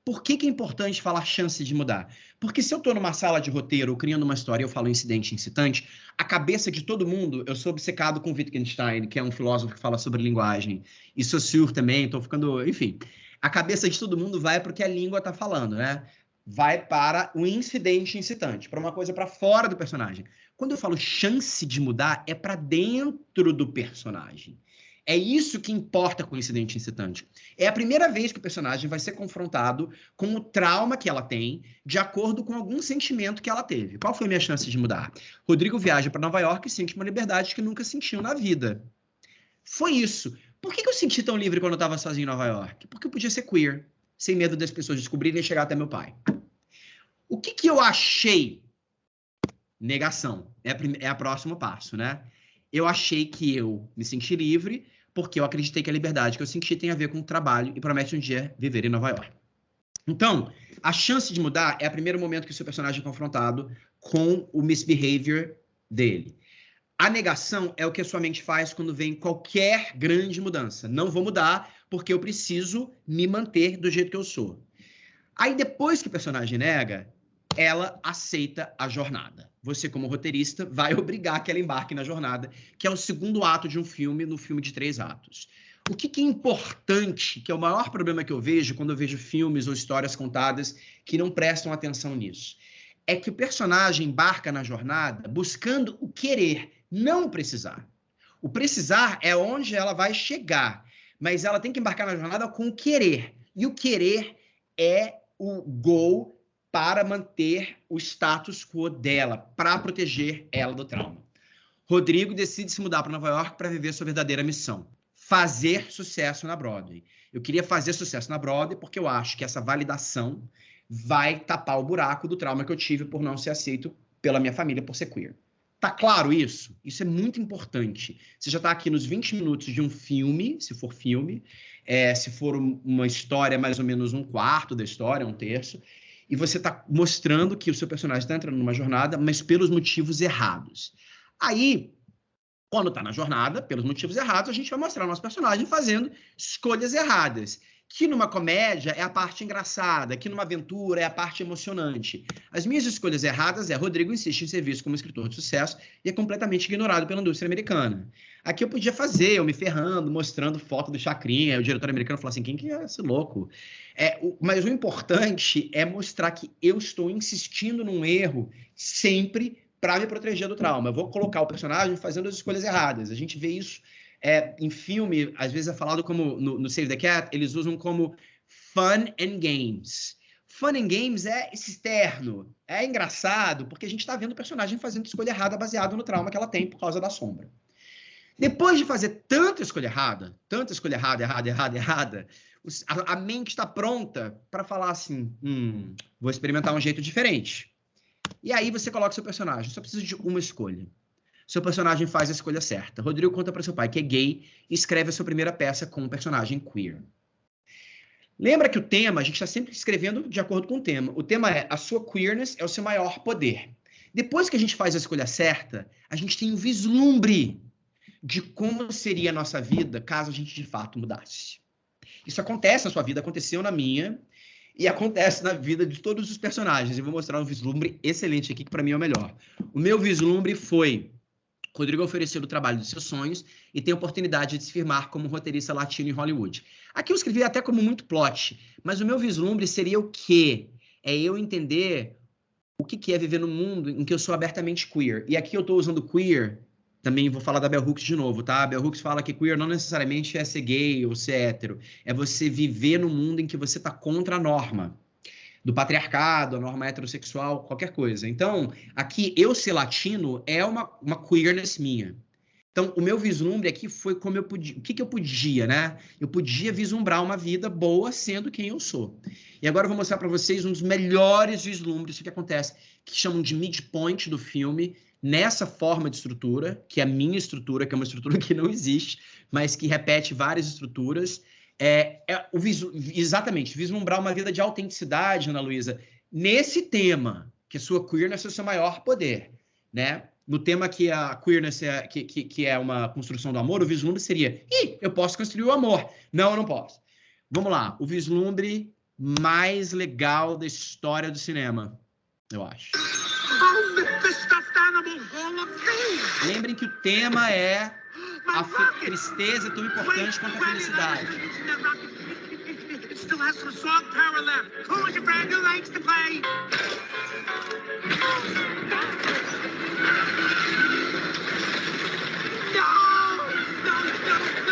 Por que é importante falar chance de mudar? Porque se eu estou numa sala de roteiro ou criando uma história e eu falo incidente incitante, a cabeça de todo mundo, eu sou obcecado com Wittgenstein, que é um filósofo que fala sobre linguagem, e Saussure também, estou ficando, enfim. A cabeça de todo mundo vai para o que a língua está falando, né? Vai para o incidente incitante, para uma coisa para fora do personagem. Quando eu falo chance de mudar, é para dentro do personagem. É isso que importa com o incidente incitante. É a primeira vez que o personagem vai ser confrontado com o trauma que ela tem, de acordo com algum sentimento que ela teve. Qual foi a minha chance de mudar? Rodrigo viaja para Nova York e sente uma liberdade que nunca sentiu na vida. Foi isso. Por que eu senti tão livre quando eu estava sozinho em Nova York? Porque eu podia ser queer, sem medo das pessoas descobrirem e chegar até meu pai. O que eu achei? Negação. É o próximo passo, né? Eu achei que eu me senti livre porque eu acreditei que a liberdade que eu senti tem a ver com o trabalho e promete um dia viver em Nova York. Então, a chance de mudar é o primeiro momento que o seu personagem é confrontado com o misbehavior dele. A negação é o que a sua mente faz quando vem qualquer grande mudança. Não vou mudar porque eu preciso me manter do jeito que eu sou. Aí, depois que o personagem nega, ela aceita a jornada. Você, como roteirista, vai obrigar que ela embarque na jornada, que é o segundo ato de um filme, no filme de 3 atos. O que é importante, que é o maior problema que eu vejo quando eu vejo filmes ou histórias contadas que não prestam atenção nisso, é que o personagem embarca na jornada buscando o querer, não o precisar. O precisar é onde ela vai chegar, mas ela tem que embarcar na jornada com o querer. E o querer é o goal para manter o status quo dela, para proteger ela do trauma. Rodrigo decide se mudar para Nova York para viver sua verdadeira missão, fazer sucesso na Broadway. Eu queria fazer sucesso na Broadway porque eu acho que essa validação vai tapar o buraco do trauma que eu tive por não ser aceito pela minha família por ser queer. Tá claro isso? Isso é muito importante. Você já está aqui nos 20 minutos de um filme, se for filme, se for uma história, mais ou menos um quarto da história, um terço, e você está mostrando que o seu personagem está entrando numa jornada, mas pelos motivos errados. Aí, quando está na jornada, pelos motivos errados, a gente vai mostrar o nosso personagem fazendo escolhas erradas. Que numa comédia é a parte engraçada, que numa aventura é a parte emocionante. As minhas escolhas erradas Rodrigo insiste em ser visto como escritor de sucesso e é completamente ignorado pela indústria americana. Aqui eu podia fazer, eu me ferrando, mostrando foto do Chacrinha, aí o diretor americano falou assim, quem que é esse louco? Mas o importante é mostrar que eu estou insistindo num erro sempre para me proteger do trauma. Eu vou colocar o personagem fazendo as escolhas erradas. A gente vê isso em filme, às vezes é falado como, no Save the Cat, eles usam como fun and games. Fun and games é externo, é engraçado, porque a gente está vendo o personagem fazendo escolha errada baseado no trauma que ela tem por causa da sombra. Depois de fazer tanta escolha errada, errada, a mente está pronta para falar assim, vou experimentar um jeito diferente. E aí você coloca seu personagem, só precisa de uma escolha. Seu personagem faz a escolha certa. Rodrigo conta para seu pai que é gay e escreve a sua primeira peça com um personagem queer. Lembra que o tema, a gente está sempre escrevendo de acordo com o tema. O tema é a sua queerness é o seu maior poder. Depois que a gente faz a escolha certa, a gente tem um vislumbre de como seria a nossa vida caso a gente de fato mudasse. Isso acontece na sua vida, aconteceu na minha e acontece na vida de todos os personagens. Eu vou mostrar um vislumbre excelente aqui, que para mim é o melhor. O meu vislumbre foi Rodrigo ofereceu o trabalho dos seus sonhos e tem a oportunidade de se firmar como roteirista latino em Hollywood. Aqui eu escrevi até como muito plot, mas o meu vislumbre seria o quê? É eu entender o que é viver num mundo em que eu sou abertamente queer. E aqui eu estou usando queer, também vou falar da Bell Hooks de novo, tá? A Bell Hooks fala que queer não necessariamente é ser gay ou ser hétero, é você viver num mundo em que você está contra a norma do patriarcado, a norma heterossexual, qualquer coisa. Então, aqui, eu ser latino é uma queerness minha. Então, o meu vislumbre aqui foi como eu podia, o que eu podia, né? Eu podia vislumbrar uma vida boa sendo quem eu sou. E agora eu vou mostrar para vocês um dos melhores vislumbres que acontece, que chamam de midpoint do filme, nessa forma de estrutura, que é a minha estrutura, que é uma estrutura que não existe, mas que repete várias estruturas. Exatamente, vislumbrar uma vida de autenticidade, Ana Luísa, nesse tema, que a sua queerness é o seu maior poder, né? No tema que a queerness que é uma construção do amor, o vislumbre seria, eu posso construir o amor. Não, eu não posso. Vamos lá, o vislumbre mais legal da história do cinema, eu acho. Lembrem que o tema é a tristeza é tão importante quanto a felicidade. It still has some song power left. Who is your friend who likes to play? No!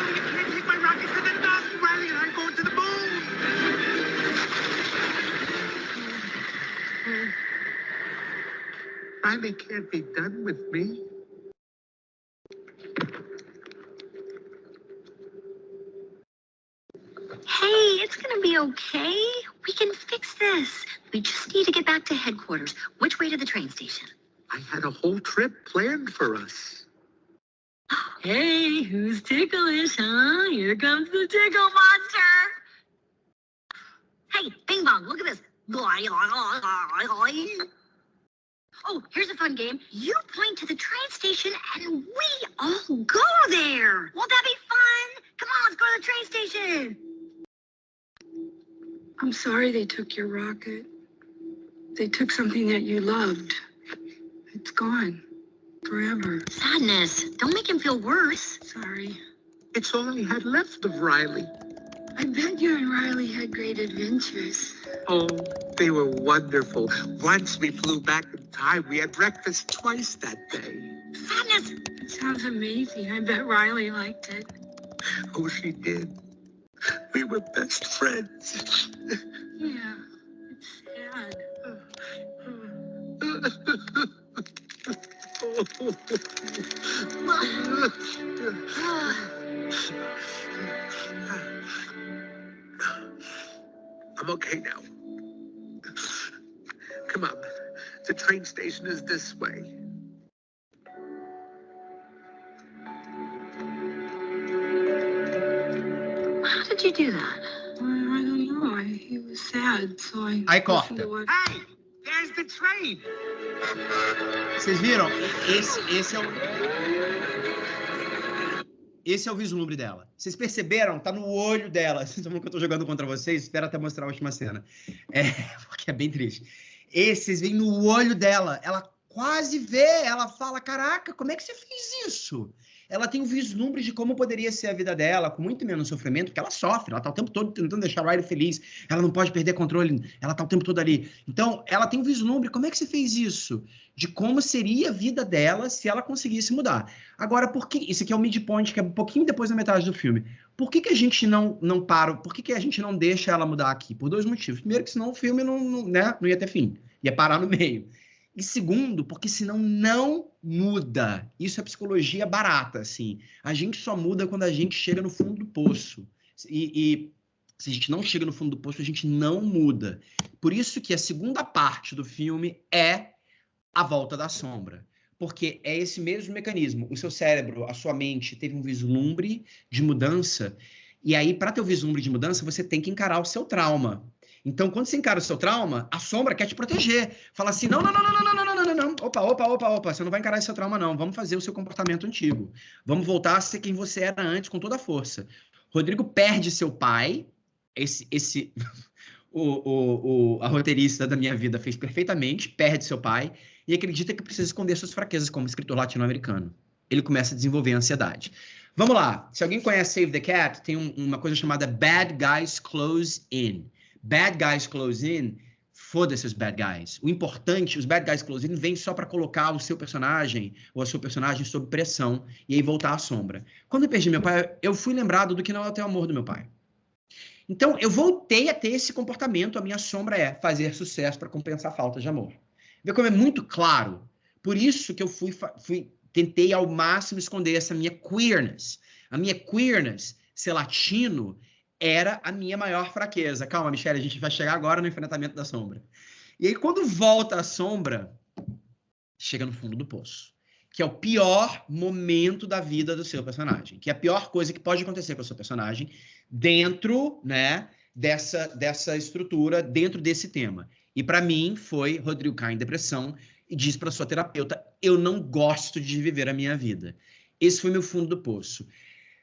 You can't take my rocket to the mountain. Riley and I are going to the moon. Riley can't be done with me. Hey, it's gonna be okay. We can fix this. We just need to get back to headquarters. Which way to the train station? I had a whole trip planned for us. Hey, who's ticklish, huh? Here comes the tickle monster. Hey, Bing Bong, look at this. Oh, here's a fun game. You point to the train station and we all go there. Won't that be fun? Come on, let's go to the train station. I'm sorry they took your rocket. They took something that you loved. It's gone. Forever. Sadness. Don't make him feel worse. Sorry. It's all I had left of Riley. I bet you and Riley had great adventures. Oh, they were wonderful. Once we flew back in time. We had breakfast twice that day. Sadness! Sounds amazing. I bet Riley liked it. Oh, she did. We were best friends. Yeah, it's sad. I'm okay now. Come on. The train station is this way. How did you do that? I don't know. He was sad, so I Aí listened corta. to what... Hey, there's the train. Vocês viram? Esse é o vislumbre dela. Vocês perceberam? Tá no olho dela. Vocês estão vendo que eu tô jogando contra vocês? Espera até mostrar a última cena. Porque é bem triste. Vocês veem no olho dela. Ela quase vê. Ela fala, caraca, como é que você fez isso? Ela tem um vislumbre de como poderia ser a vida dela, com muito menos sofrimento, porque ela sofre. Ela tá o tempo todo tentando deixar a Riley feliz. Ela não pode perder controle. Ela tá o tempo todo ali. Então, ela tem um vislumbre. Como é que você fez isso? De como seria a vida dela se ela conseguisse mudar. Agora, por que... Isso aqui é o midpoint, que é um pouquinho depois da metade do filme. Por que a gente não para? Por que a gente não deixa ela mudar aqui? Por dois motivos. Primeiro, que senão o filme não ia ter fim. Ia parar no meio. E segundo, porque senão não muda. Isso é psicologia barata, assim. A gente só muda quando a gente chega no fundo do poço. E se a gente não chega no fundo do poço, a gente não muda. Por isso que a segunda parte do filme é a volta da sombra. Porque é esse mesmo mecanismo. O seu cérebro, a sua mente, teve um vislumbre de mudança. E aí, para ter o vislumbre de mudança, você tem que encarar o seu trauma. Então, quando você encara o seu trauma, a sombra quer te proteger. Fala assim, não. Opa, você não vai encarar esse seu trauma, não. Vamos fazer o seu comportamento antigo. Vamos voltar a ser quem você era antes, com toda a força. Rodrigo perde seu pai. A roteirista da minha vida fez perfeitamente. Perde seu pai. E acredita que precisa esconder suas fraquezas como escritor latino-americano. Ele começa a desenvolver ansiedade. Vamos lá. Se alguém conhece Save the Cat, tem uma coisa chamada Bad Guys Close In. Bad Guys Close In, foda-se os bad guys. O importante, os bad guys close in, vem só para colocar o seu personagem ou a sua personagem sob pressão e aí voltar à sombra. Quando eu perdi meu pai, eu fui lembrado do que não é o amor do meu pai. Então, eu voltei a ter esse comportamento. A minha sombra é fazer sucesso para compensar a falta de amor. Vê como é muito claro. Por isso que eu tentei ao máximo esconder essa minha queerness. A minha queerness, ser latino, era a minha maior fraqueza. Calma, Michelle, a gente vai chegar agora no enfrentamento da sombra. E aí, quando volta a sombra, chega no fundo do poço, que é o pior momento da vida do seu personagem, que é a pior coisa que pode acontecer com o seu personagem dentro, né, dessa estrutura, dentro desse tema. E para mim, foi Rodrigo cai em depressão e diz para sua terapeuta, eu não gosto de viver a minha vida. Esse foi meu fundo do poço.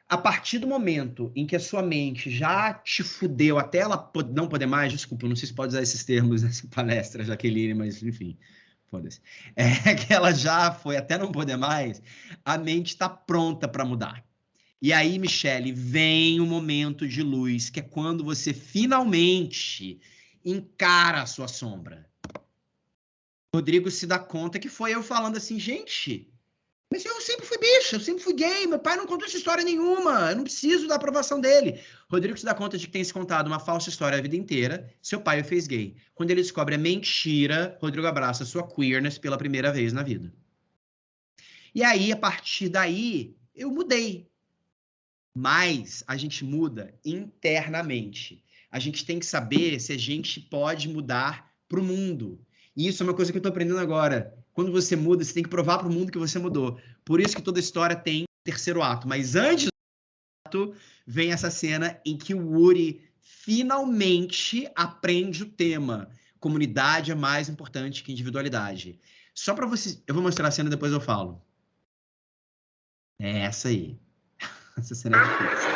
A partir do momento em que a sua mente já te fudeu até ela não poder mais, desculpa, eu não sei se pode usar esses termos nessa palestra, Jaqueline, mas enfim, foda-se. Que ela já foi até não poder mais, a mente está pronta para mudar. E aí, Michelle, vem o momento de luz, que é quando você finalmente encara a sua sombra. Rodrigo se dá conta que foi eu falando assim, gente... Mas eu sempre fui bicha, eu sempre fui gay, meu pai não contou essa história nenhuma, eu não preciso da aprovação dele. Rodrigo se dá conta de que tem se contado uma falsa história a vida inteira, seu pai o fez gay. Quando ele descobre a mentira, Rodrigo abraça sua queerness pela primeira vez na vida. E aí, a partir daí, eu mudei. Mas a gente muda internamente. A gente tem que saber se a gente pode mudar para o mundo. E isso é uma coisa que eu estou aprendendo agora. Quando você muda, você tem que provar para o mundo que você mudou. Por isso que toda história tem terceiro ato. Mas antes do ato, vem essa cena em que o Woody finalmente aprende o tema. Comunidade é mais importante que individualidade. Só para vocês... Eu vou mostrar a cena e depois eu falo. É essa aí. Essa cena é difícil.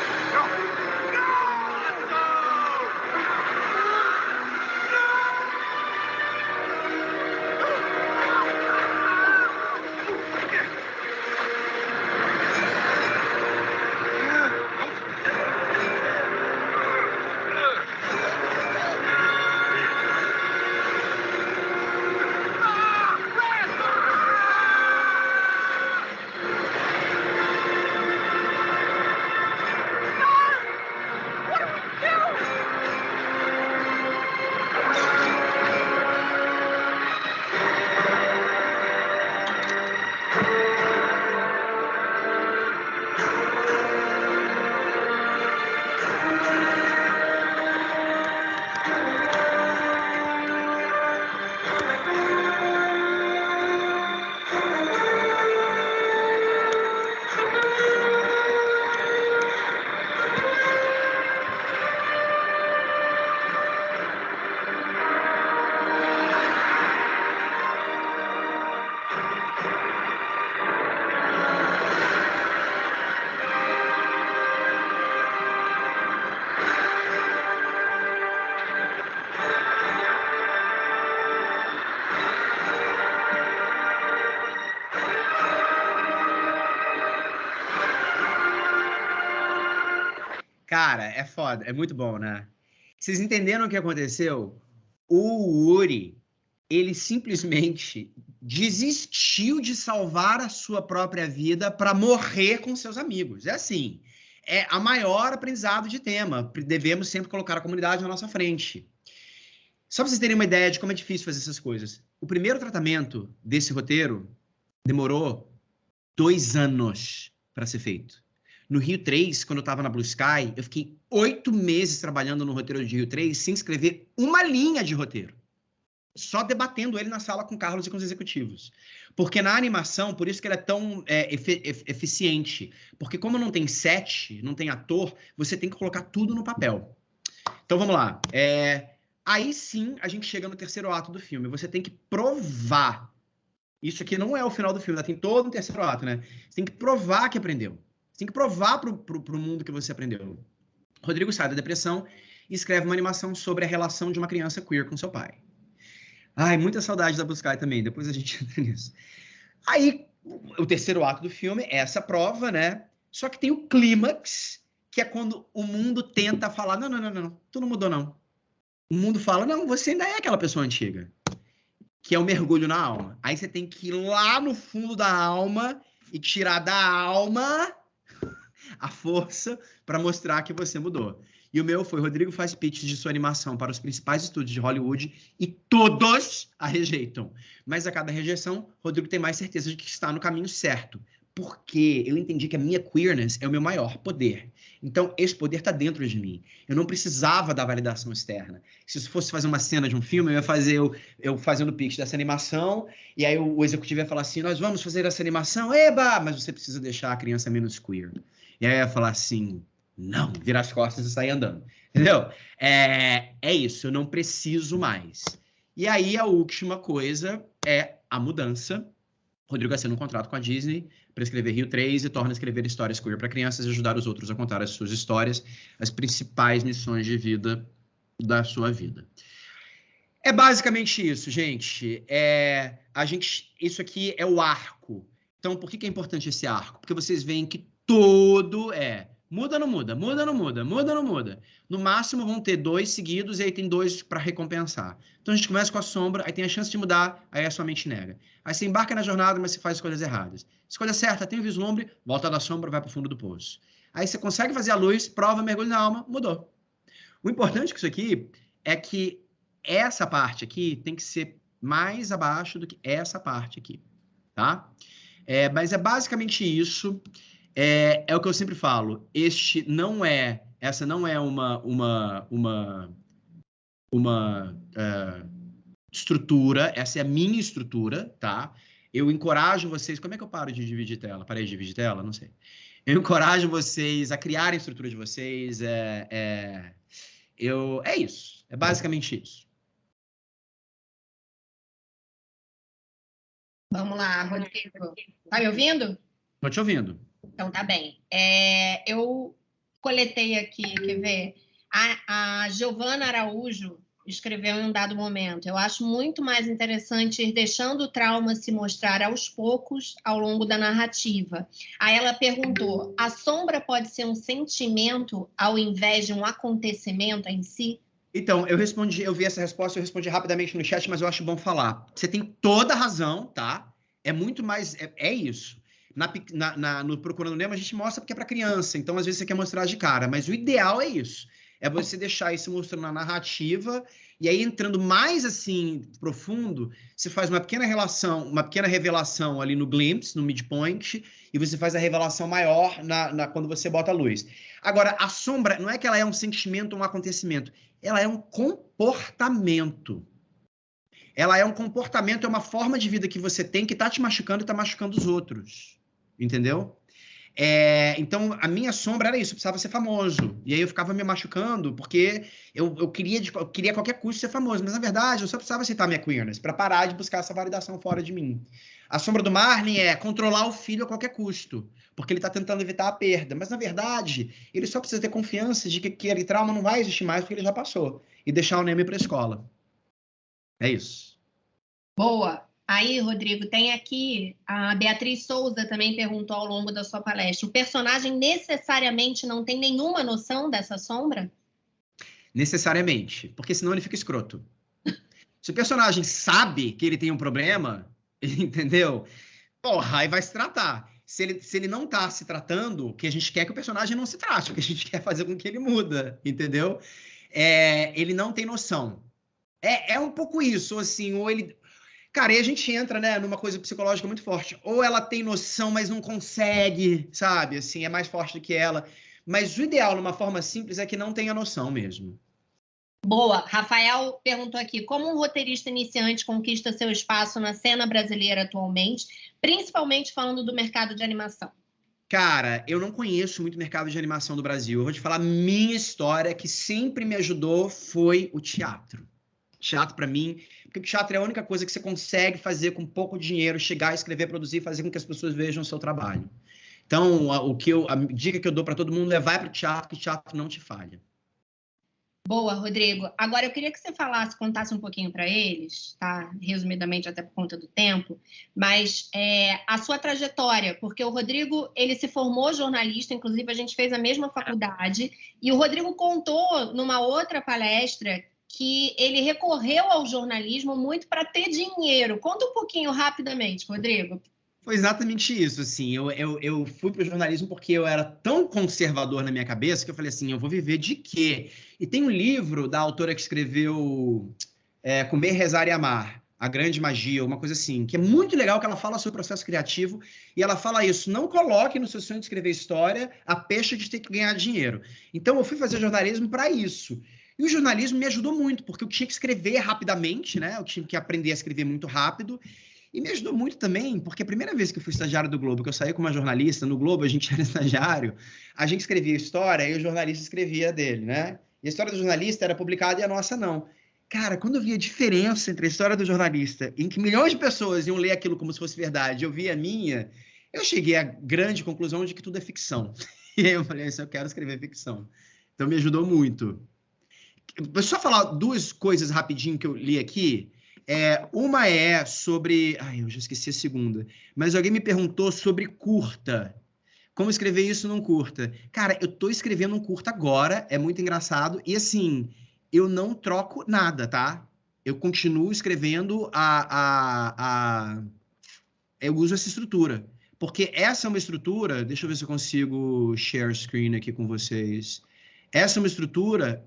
Cara, é foda, é muito bom, né? Vocês entenderam o que aconteceu? O Uri, ele simplesmente desistiu de salvar a sua própria vida para morrer com seus amigos. É assim, é a maior aprendizado de tema. Devemos sempre colocar a comunidade na nossa frente. Só para vocês terem uma ideia de como é difícil fazer essas coisas. O primeiro tratamento desse roteiro demorou 2 anos para ser feito. No Rio 3, quando eu estava na Blue Sky, eu fiquei 8 meses trabalhando no roteiro de Rio 3 sem escrever uma linha de roteiro. Só debatendo ele na sala com o Carlos e com os executivos. Porque na animação, por isso que ele é tão eficiente. Porque como não tem set, não tem ator, você tem que colocar tudo no papel. Então vamos lá. Aí sim a gente chega no terceiro ato do filme. Você tem que provar. Isso aqui não é o final do filme, ainda tem todo um terceiro ato, né? Você tem que provar que aprendeu. Você tem que provar pro mundo que você aprendeu. Rodrigo sai da depressão e escreve uma animação sobre a relação de uma criança queer com seu pai. Ai, muita saudade da Blue Sky também, depois a gente entra nisso. Aí, o terceiro ato do filme é essa prova, né? Só que tem o clímax, que é quando o mundo tenta falar, não, tu não mudou, não. O mundo fala, não, você ainda é aquela pessoa antiga. Que é o mergulho na alma. Aí você tem que ir lá no fundo da alma e tirar da alma a força para mostrar que você mudou. E o meu foi, Rodrigo faz pitch de sua animação para os principais estúdios de Hollywood e todos a rejeitam. Mas a cada rejeição, Rodrigo tem mais certeza de que está no caminho certo. Porque eu entendi que a minha queerness é o meu maior poder. Então, esse poder está dentro de mim. Eu não precisava da validação externa. Se isso fosse fazer uma cena de um filme, eu ia fazer eu fazendo o pitch dessa animação, e aí o executivo ia falar assim, nós vamos fazer essa animação, eba, mas você precisa deixar a criança menos queer. E aí eu ia falar assim, não, virar as costas e sair andando. Entendeu? É isso, eu não preciso mais. E aí a última coisa é a mudança. Rodrigo assina um contrato com a Disney para escrever Rio 3 e torna a escrever histórias queer para crianças e ajudar os outros a contar as suas histórias, as principais missões de vida da sua vida. É basicamente isso, gente. Isso aqui é o arco. Então, por que é importante esse arco? Porque vocês veem que todo muda, não muda, muda, não muda, muda, não muda. No máximo vão ter 2 seguidos e aí tem 2 para recompensar. Então a gente começa com a sombra, aí tem a chance de mudar, aí a sua mente nega. Aí você embarca na jornada, mas você faz escolhas erradas. Escolha certa, tem o vislumbre, volta da sombra, vai para o fundo do poço. Aí você consegue fazer a luz, prova, mergulho na alma, mudou. O importante com isso aqui é que essa parte aqui tem que ser mais abaixo do que essa parte aqui, tá? Mas é basicamente isso. É o que eu sempre falo. Essa não é uma estrutura. Essa é a minha estrutura, tá? Eu encorajo vocês. Como é que eu paro de dividir tela? Parei de dividir tela? Não sei. Eu encorajo vocês a criarem a estrutura de vocês. É isso. É basicamente isso. Vamos lá, Rodrigo. Tá me ouvindo? Tô te ouvindo. Então, tá bem. Eu coletei aqui, quer ver? A Giovana Araújo escreveu em um dado momento. Eu acho muito mais interessante ir deixando o trauma se mostrar aos poucos ao longo da narrativa. Aí ela perguntou, a sombra pode ser um sentimento ao invés de um acontecimento em si? Então, eu vi essa resposta, eu respondi rapidamente no chat, mas eu acho bom falar. Você tem toda a razão, tá? É muito mais... É isso. No Procurando Nemo, a gente mostra porque é para criança, então às vezes você quer mostrar de cara, mas o ideal é isso, é você deixar isso mostrando na narrativa, e aí entrando mais assim, profundo, você faz uma pequena revelação ali no glimpse, no midpoint, e você faz a revelação maior quando você bota a luz. Agora, a sombra, não é que ela é um sentimento ou um acontecimento, ela é um comportamento. Ela é um comportamento, é uma forma de vida que você tem que tá te machucando e tá machucando os outros. Entendeu? Então, a minha sombra era isso, eu precisava ser famoso. E aí eu ficava me machucando, porque eu queria a qualquer custo ser famoso. Mas, na verdade, eu só precisava aceitar minha queerness para parar de buscar essa validação fora de mim. A sombra do Marlin é controlar o filho a qualquer custo, porque ele está tentando evitar a perda. Mas, na verdade, ele só precisa ter confiança de que aquele trauma não vai existir mais, porque ele já passou. E deixar o Nemo ir para a escola. É isso. Boa. Aí, Rodrigo, tem aqui, a Beatriz Souza também perguntou ao longo da sua palestra, o personagem necessariamente não tem nenhuma noção dessa sombra? Necessariamente, porque senão ele fica escroto. Se o personagem sabe que ele tem um problema, entendeu? Porra, aí vai se tratar. Se ele não tá se tratando, que a gente quer que o personagem não se trate, porque a gente quer fazer com que ele muda, entendeu? Ele não tem noção. É um pouco isso, assim, ou ele... Cara, aí a gente entra, né, numa coisa psicológica muito forte. Ou ela tem noção, mas não consegue, sabe? Assim, é mais forte do que ela. Mas o ideal, numa forma simples, é que não tenha noção mesmo. Boa. Rafael perguntou aqui, como um roteirista iniciante conquista seu espaço na cena brasileira atualmente, principalmente falando do mercado de animação? Cara, eu não conheço muito o mercado de animação do Brasil. Eu vou te falar minha história, que sempre me ajudou, foi o teatro. Teatro, para mim, porque o teatro é a única coisa que você consegue fazer com pouco dinheiro, chegar, escrever, produzir, fazer com que as pessoas vejam o seu trabalho. Então, a dica que eu dou para todo mundo é vai para o teatro, que o teatro não te falha. Boa, Rodrigo. Agora, eu queria que você contasse um pouquinho para eles, tá? Resumidamente, até por conta do tempo, mas a sua trajetória, porque o Rodrigo, ele se formou jornalista, inclusive a gente fez a mesma faculdade, e o Rodrigo contou numa outra palestra que ele recorreu ao jornalismo muito para ter dinheiro. Conta um pouquinho rapidamente, Rodrigo. Foi exatamente isso, assim, eu fui para o jornalismo porque eu era tão conservador na minha cabeça que eu falei assim, eu vou viver de quê? E tem um livro da autora que escreveu Comer, Rezar e Amar, A Grande Magia, uma coisa assim, que é muito legal, que ela fala sobre o processo criativo, e ela fala isso, não coloque no seu sonho de escrever história a peixe de ter que ganhar dinheiro. Então eu fui fazer jornalismo para isso. E o jornalismo me ajudou muito, porque eu tinha que escrever rapidamente, né? Eu tinha que aprender a escrever muito rápido. E me ajudou muito também, porque a primeira vez que eu fui estagiário do Globo, que eu saí com uma jornalista, no Globo a gente era estagiário, a gente escrevia história e o jornalista escrevia dele, né? E a história do jornalista era publicada e a nossa não. Cara, quando eu vi a diferença entre a história do jornalista, em que milhões de pessoas iam ler aquilo como se fosse verdade, eu vi a minha, eu cheguei à grande conclusão de que tudo é ficção. E aí eu falei assim, eu quero escrever ficção. Então me ajudou muito. Vou só falar duas coisas rapidinho que eu li aqui. Uma é sobre... Ai, eu já esqueci a segunda. Mas alguém me perguntou sobre curta. Como escrever isso num curta? Cara, eu tô escrevendo um curta agora, é muito engraçado. E assim, eu não troco nada, tá? Eu continuo escrevendo eu uso essa estrutura. Porque essa é uma estrutura... Deixa eu ver se eu consigo share screen aqui com vocês. Essa é uma estrutura...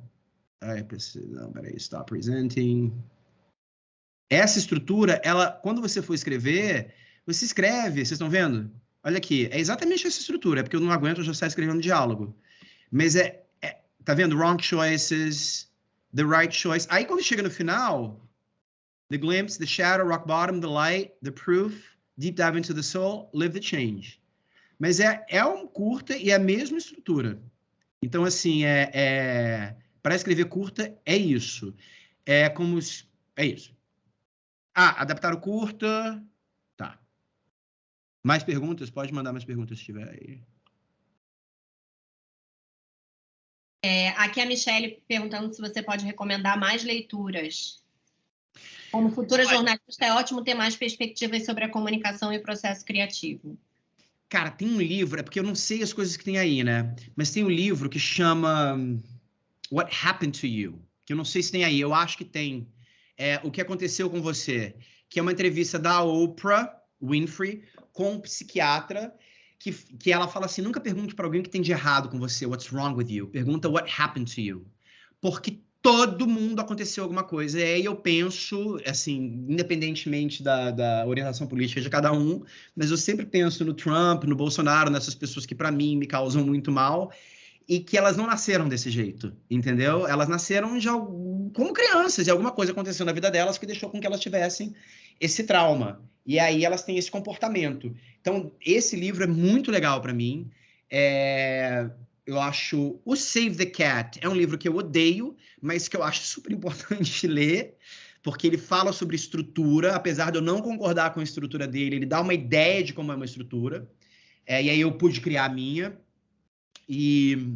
Não, peraí, stop presenting... Essa estrutura, quando você for escrever, você escreve, vocês estão vendo? Olha aqui, é exatamente essa estrutura, é porque eu não aguento, eu já saio escrevendo diálogo. Mas tá vendo? Wrong choices, the right choice. Aí quando chega no final, the glimpse, the shadow, rock bottom, the light, the proof, deep dive into the soul, live the change. Mas é um curta e é a mesma estrutura. Então, assim, para escrever curta, é isso. É isso. Adaptar o curta. Tá. Mais perguntas? Pode mandar mais perguntas se tiver aí. Aqui a Michelle perguntando se você pode recomendar mais leituras. Como futura jornalista, é ótimo ter mais perspectivas sobre a comunicação e o processo criativo. Cara, tem um livro, porque eu não sei as coisas que tem aí, né? Mas tem um livro que chama What Happened to You? Que eu não sei se tem aí, eu acho que tem. O que aconteceu com você, que é uma entrevista da Oprah Winfrey com um psiquiatra, que ela fala assim, nunca pergunte para alguém o que tem de errado com você, what's wrong with you, pergunta what happened to you, porque todo mundo aconteceu alguma coisa, e aí eu penso, assim, independentemente da orientação política de cada um, mas eu sempre penso no Trump, no Bolsonaro, nessas pessoas que para mim me causam muito mal, e que elas não nasceram desse jeito, entendeu? Elas nasceram como crianças, e alguma coisa aconteceu na vida delas que deixou com que elas tivessem esse trauma. E aí elas têm esse comportamento. Então, esse livro é muito legal para mim. Eu acho... O Save the Cat é um livro que eu odeio, mas que eu acho super importante ler, porque ele fala sobre estrutura, apesar de eu não concordar com a estrutura dele, ele dá uma ideia de como é uma estrutura. E aí eu pude criar a minha. E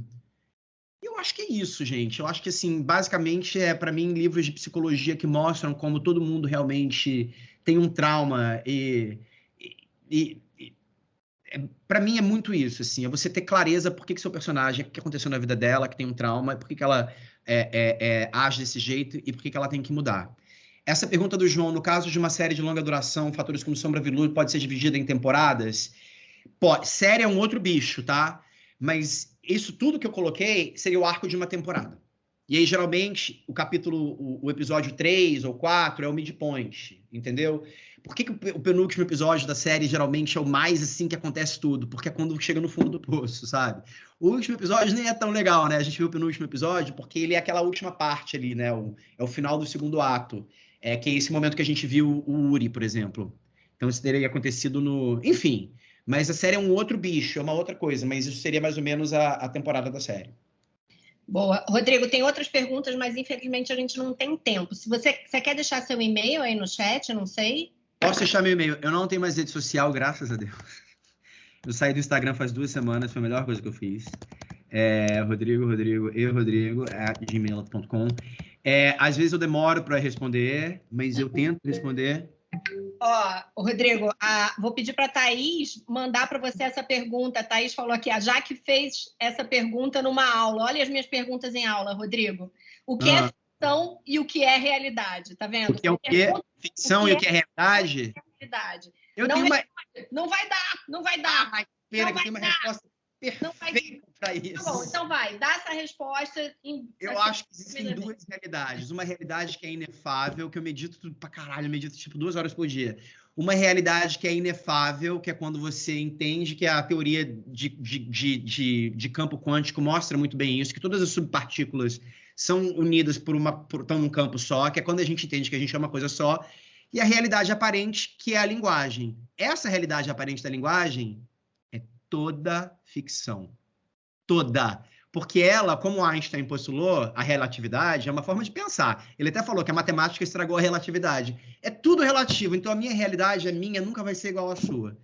eu acho que é isso, gente. Eu acho que, assim, basicamente, para mim, livros de psicologia que mostram como todo mundo realmente tem um trauma para mim é muito isso, assim, é você ter clareza por que seu personagem, o que aconteceu na vida dela, que tem um trauma, por que ela age desse jeito e por que ela tem que mudar. Essa pergunta do João, no caso de uma série de longa duração, Fatores como Sombra, Veludo, pode ser dividida em temporadas? Pode. Série é um outro bicho, tá? Mas isso tudo que eu coloquei seria o arco de uma temporada. E aí, geralmente, o episódio 3 ou 4 é o midpoint, entendeu? Por que o penúltimo episódio da série geralmente é o mais assim que acontece tudo? Porque é quando chega no fundo do poço, sabe? O último episódio nem é tão legal, né? A gente viu o penúltimo episódio porque ele é aquela última parte ali, né? É o final do segundo ato. Que é esse momento que a gente viu o Uri, por exemplo. Então isso teria acontecido no... Enfim, mas a série é um outro bicho, é uma outra coisa. Mas isso seria mais ou menos a temporada da série. Boa. Rodrigo, tem outras perguntas, mas infelizmente a gente não tem tempo. Se você quer deixar seu e-mail aí no chat, não sei... Posso deixar meu e-mail. Eu não tenho mais rede social, graças a Deus. Eu saí do Instagram faz 2 semanas, foi a melhor coisa que eu fiz. rodrigo@gmail.com. Às vezes eu demoro para responder, mas eu tento responder. Rodrigo, vou pedir para a Thaís mandar para você essa pergunta. A Thaís falou aqui, a Jaque fez essa pergunta numa aula. Olha as minhas perguntas em aula, Rodrigo. O que é ficção e o que é realidade? Tá vendo? O que é ficção e o que é realidade? Não vai dar. Espera, que tem uma resposta perfeita para isso. Tá bom, então dá essa resposta. Eu acho que existem 2 realidades. Uma realidade que é inefável, que eu medito tudo pra caralho, eu medito tipo 2 horas por dia. Uma realidade que é inefável, que é quando você entende que a teoria de campo quântico mostra muito bem isso, que todas as subpartículas são unidas estão num campo só, que é quando a gente entende que a gente é uma coisa só, e a realidade aparente, que é a linguagem. Essa realidade aparente da linguagem é toda ficção. Toda. Porque ela, como Einstein postulou, a relatividade é uma forma de pensar. Ele até falou que a matemática estragou a relatividade. É tudo relativo, então a minha realidade, a minha, nunca vai ser igual à sua.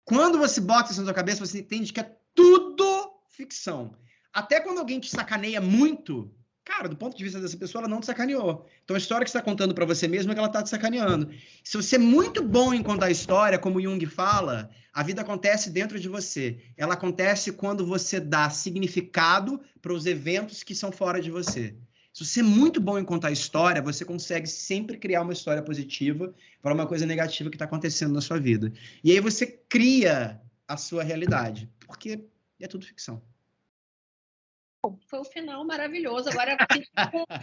Quando você bota isso na sua cabeça, você entende que é tudo ficção. Até quando alguém te sacaneia muito, cara, do ponto de vista dessa pessoa, ela não te sacaneou. Então a história que você está contando para você mesmo é que ela está te sacaneando. Se você é muito bom em contar história, como Jung fala, a vida acontece dentro de você. Ela acontece quando você dá significado para os eventos que são fora de você. Se você é muito bom em contar história, você consegue sempre criar uma história positiva para uma coisa negativa que está acontecendo na sua vida. E aí você cria a sua realidade, porque é tudo ficção. Foi um final maravilhoso. Agora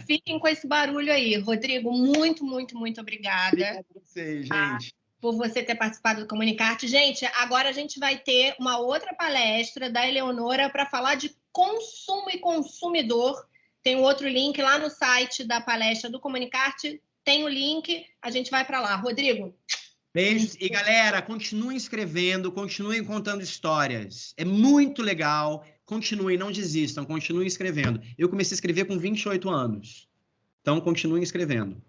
fiquem com esse barulho aí. Rodrigo, muito, muito, muito obrigada. Obrigado a vocês, gente. Por você ter participado do Comunicarte. Gente, agora a gente vai ter uma outra palestra da Eleonora para falar de consumo e consumidor. Tem um outro link lá no site da palestra do Comunicarte. Tem o link, a gente vai para lá. Rodrigo. Beijos. E, galera, continuem escrevendo, continuem contando histórias. É muito legal. Continuem, não desistam, continuem escrevendo. Eu comecei a escrever com 28 anos. Então, continuem escrevendo.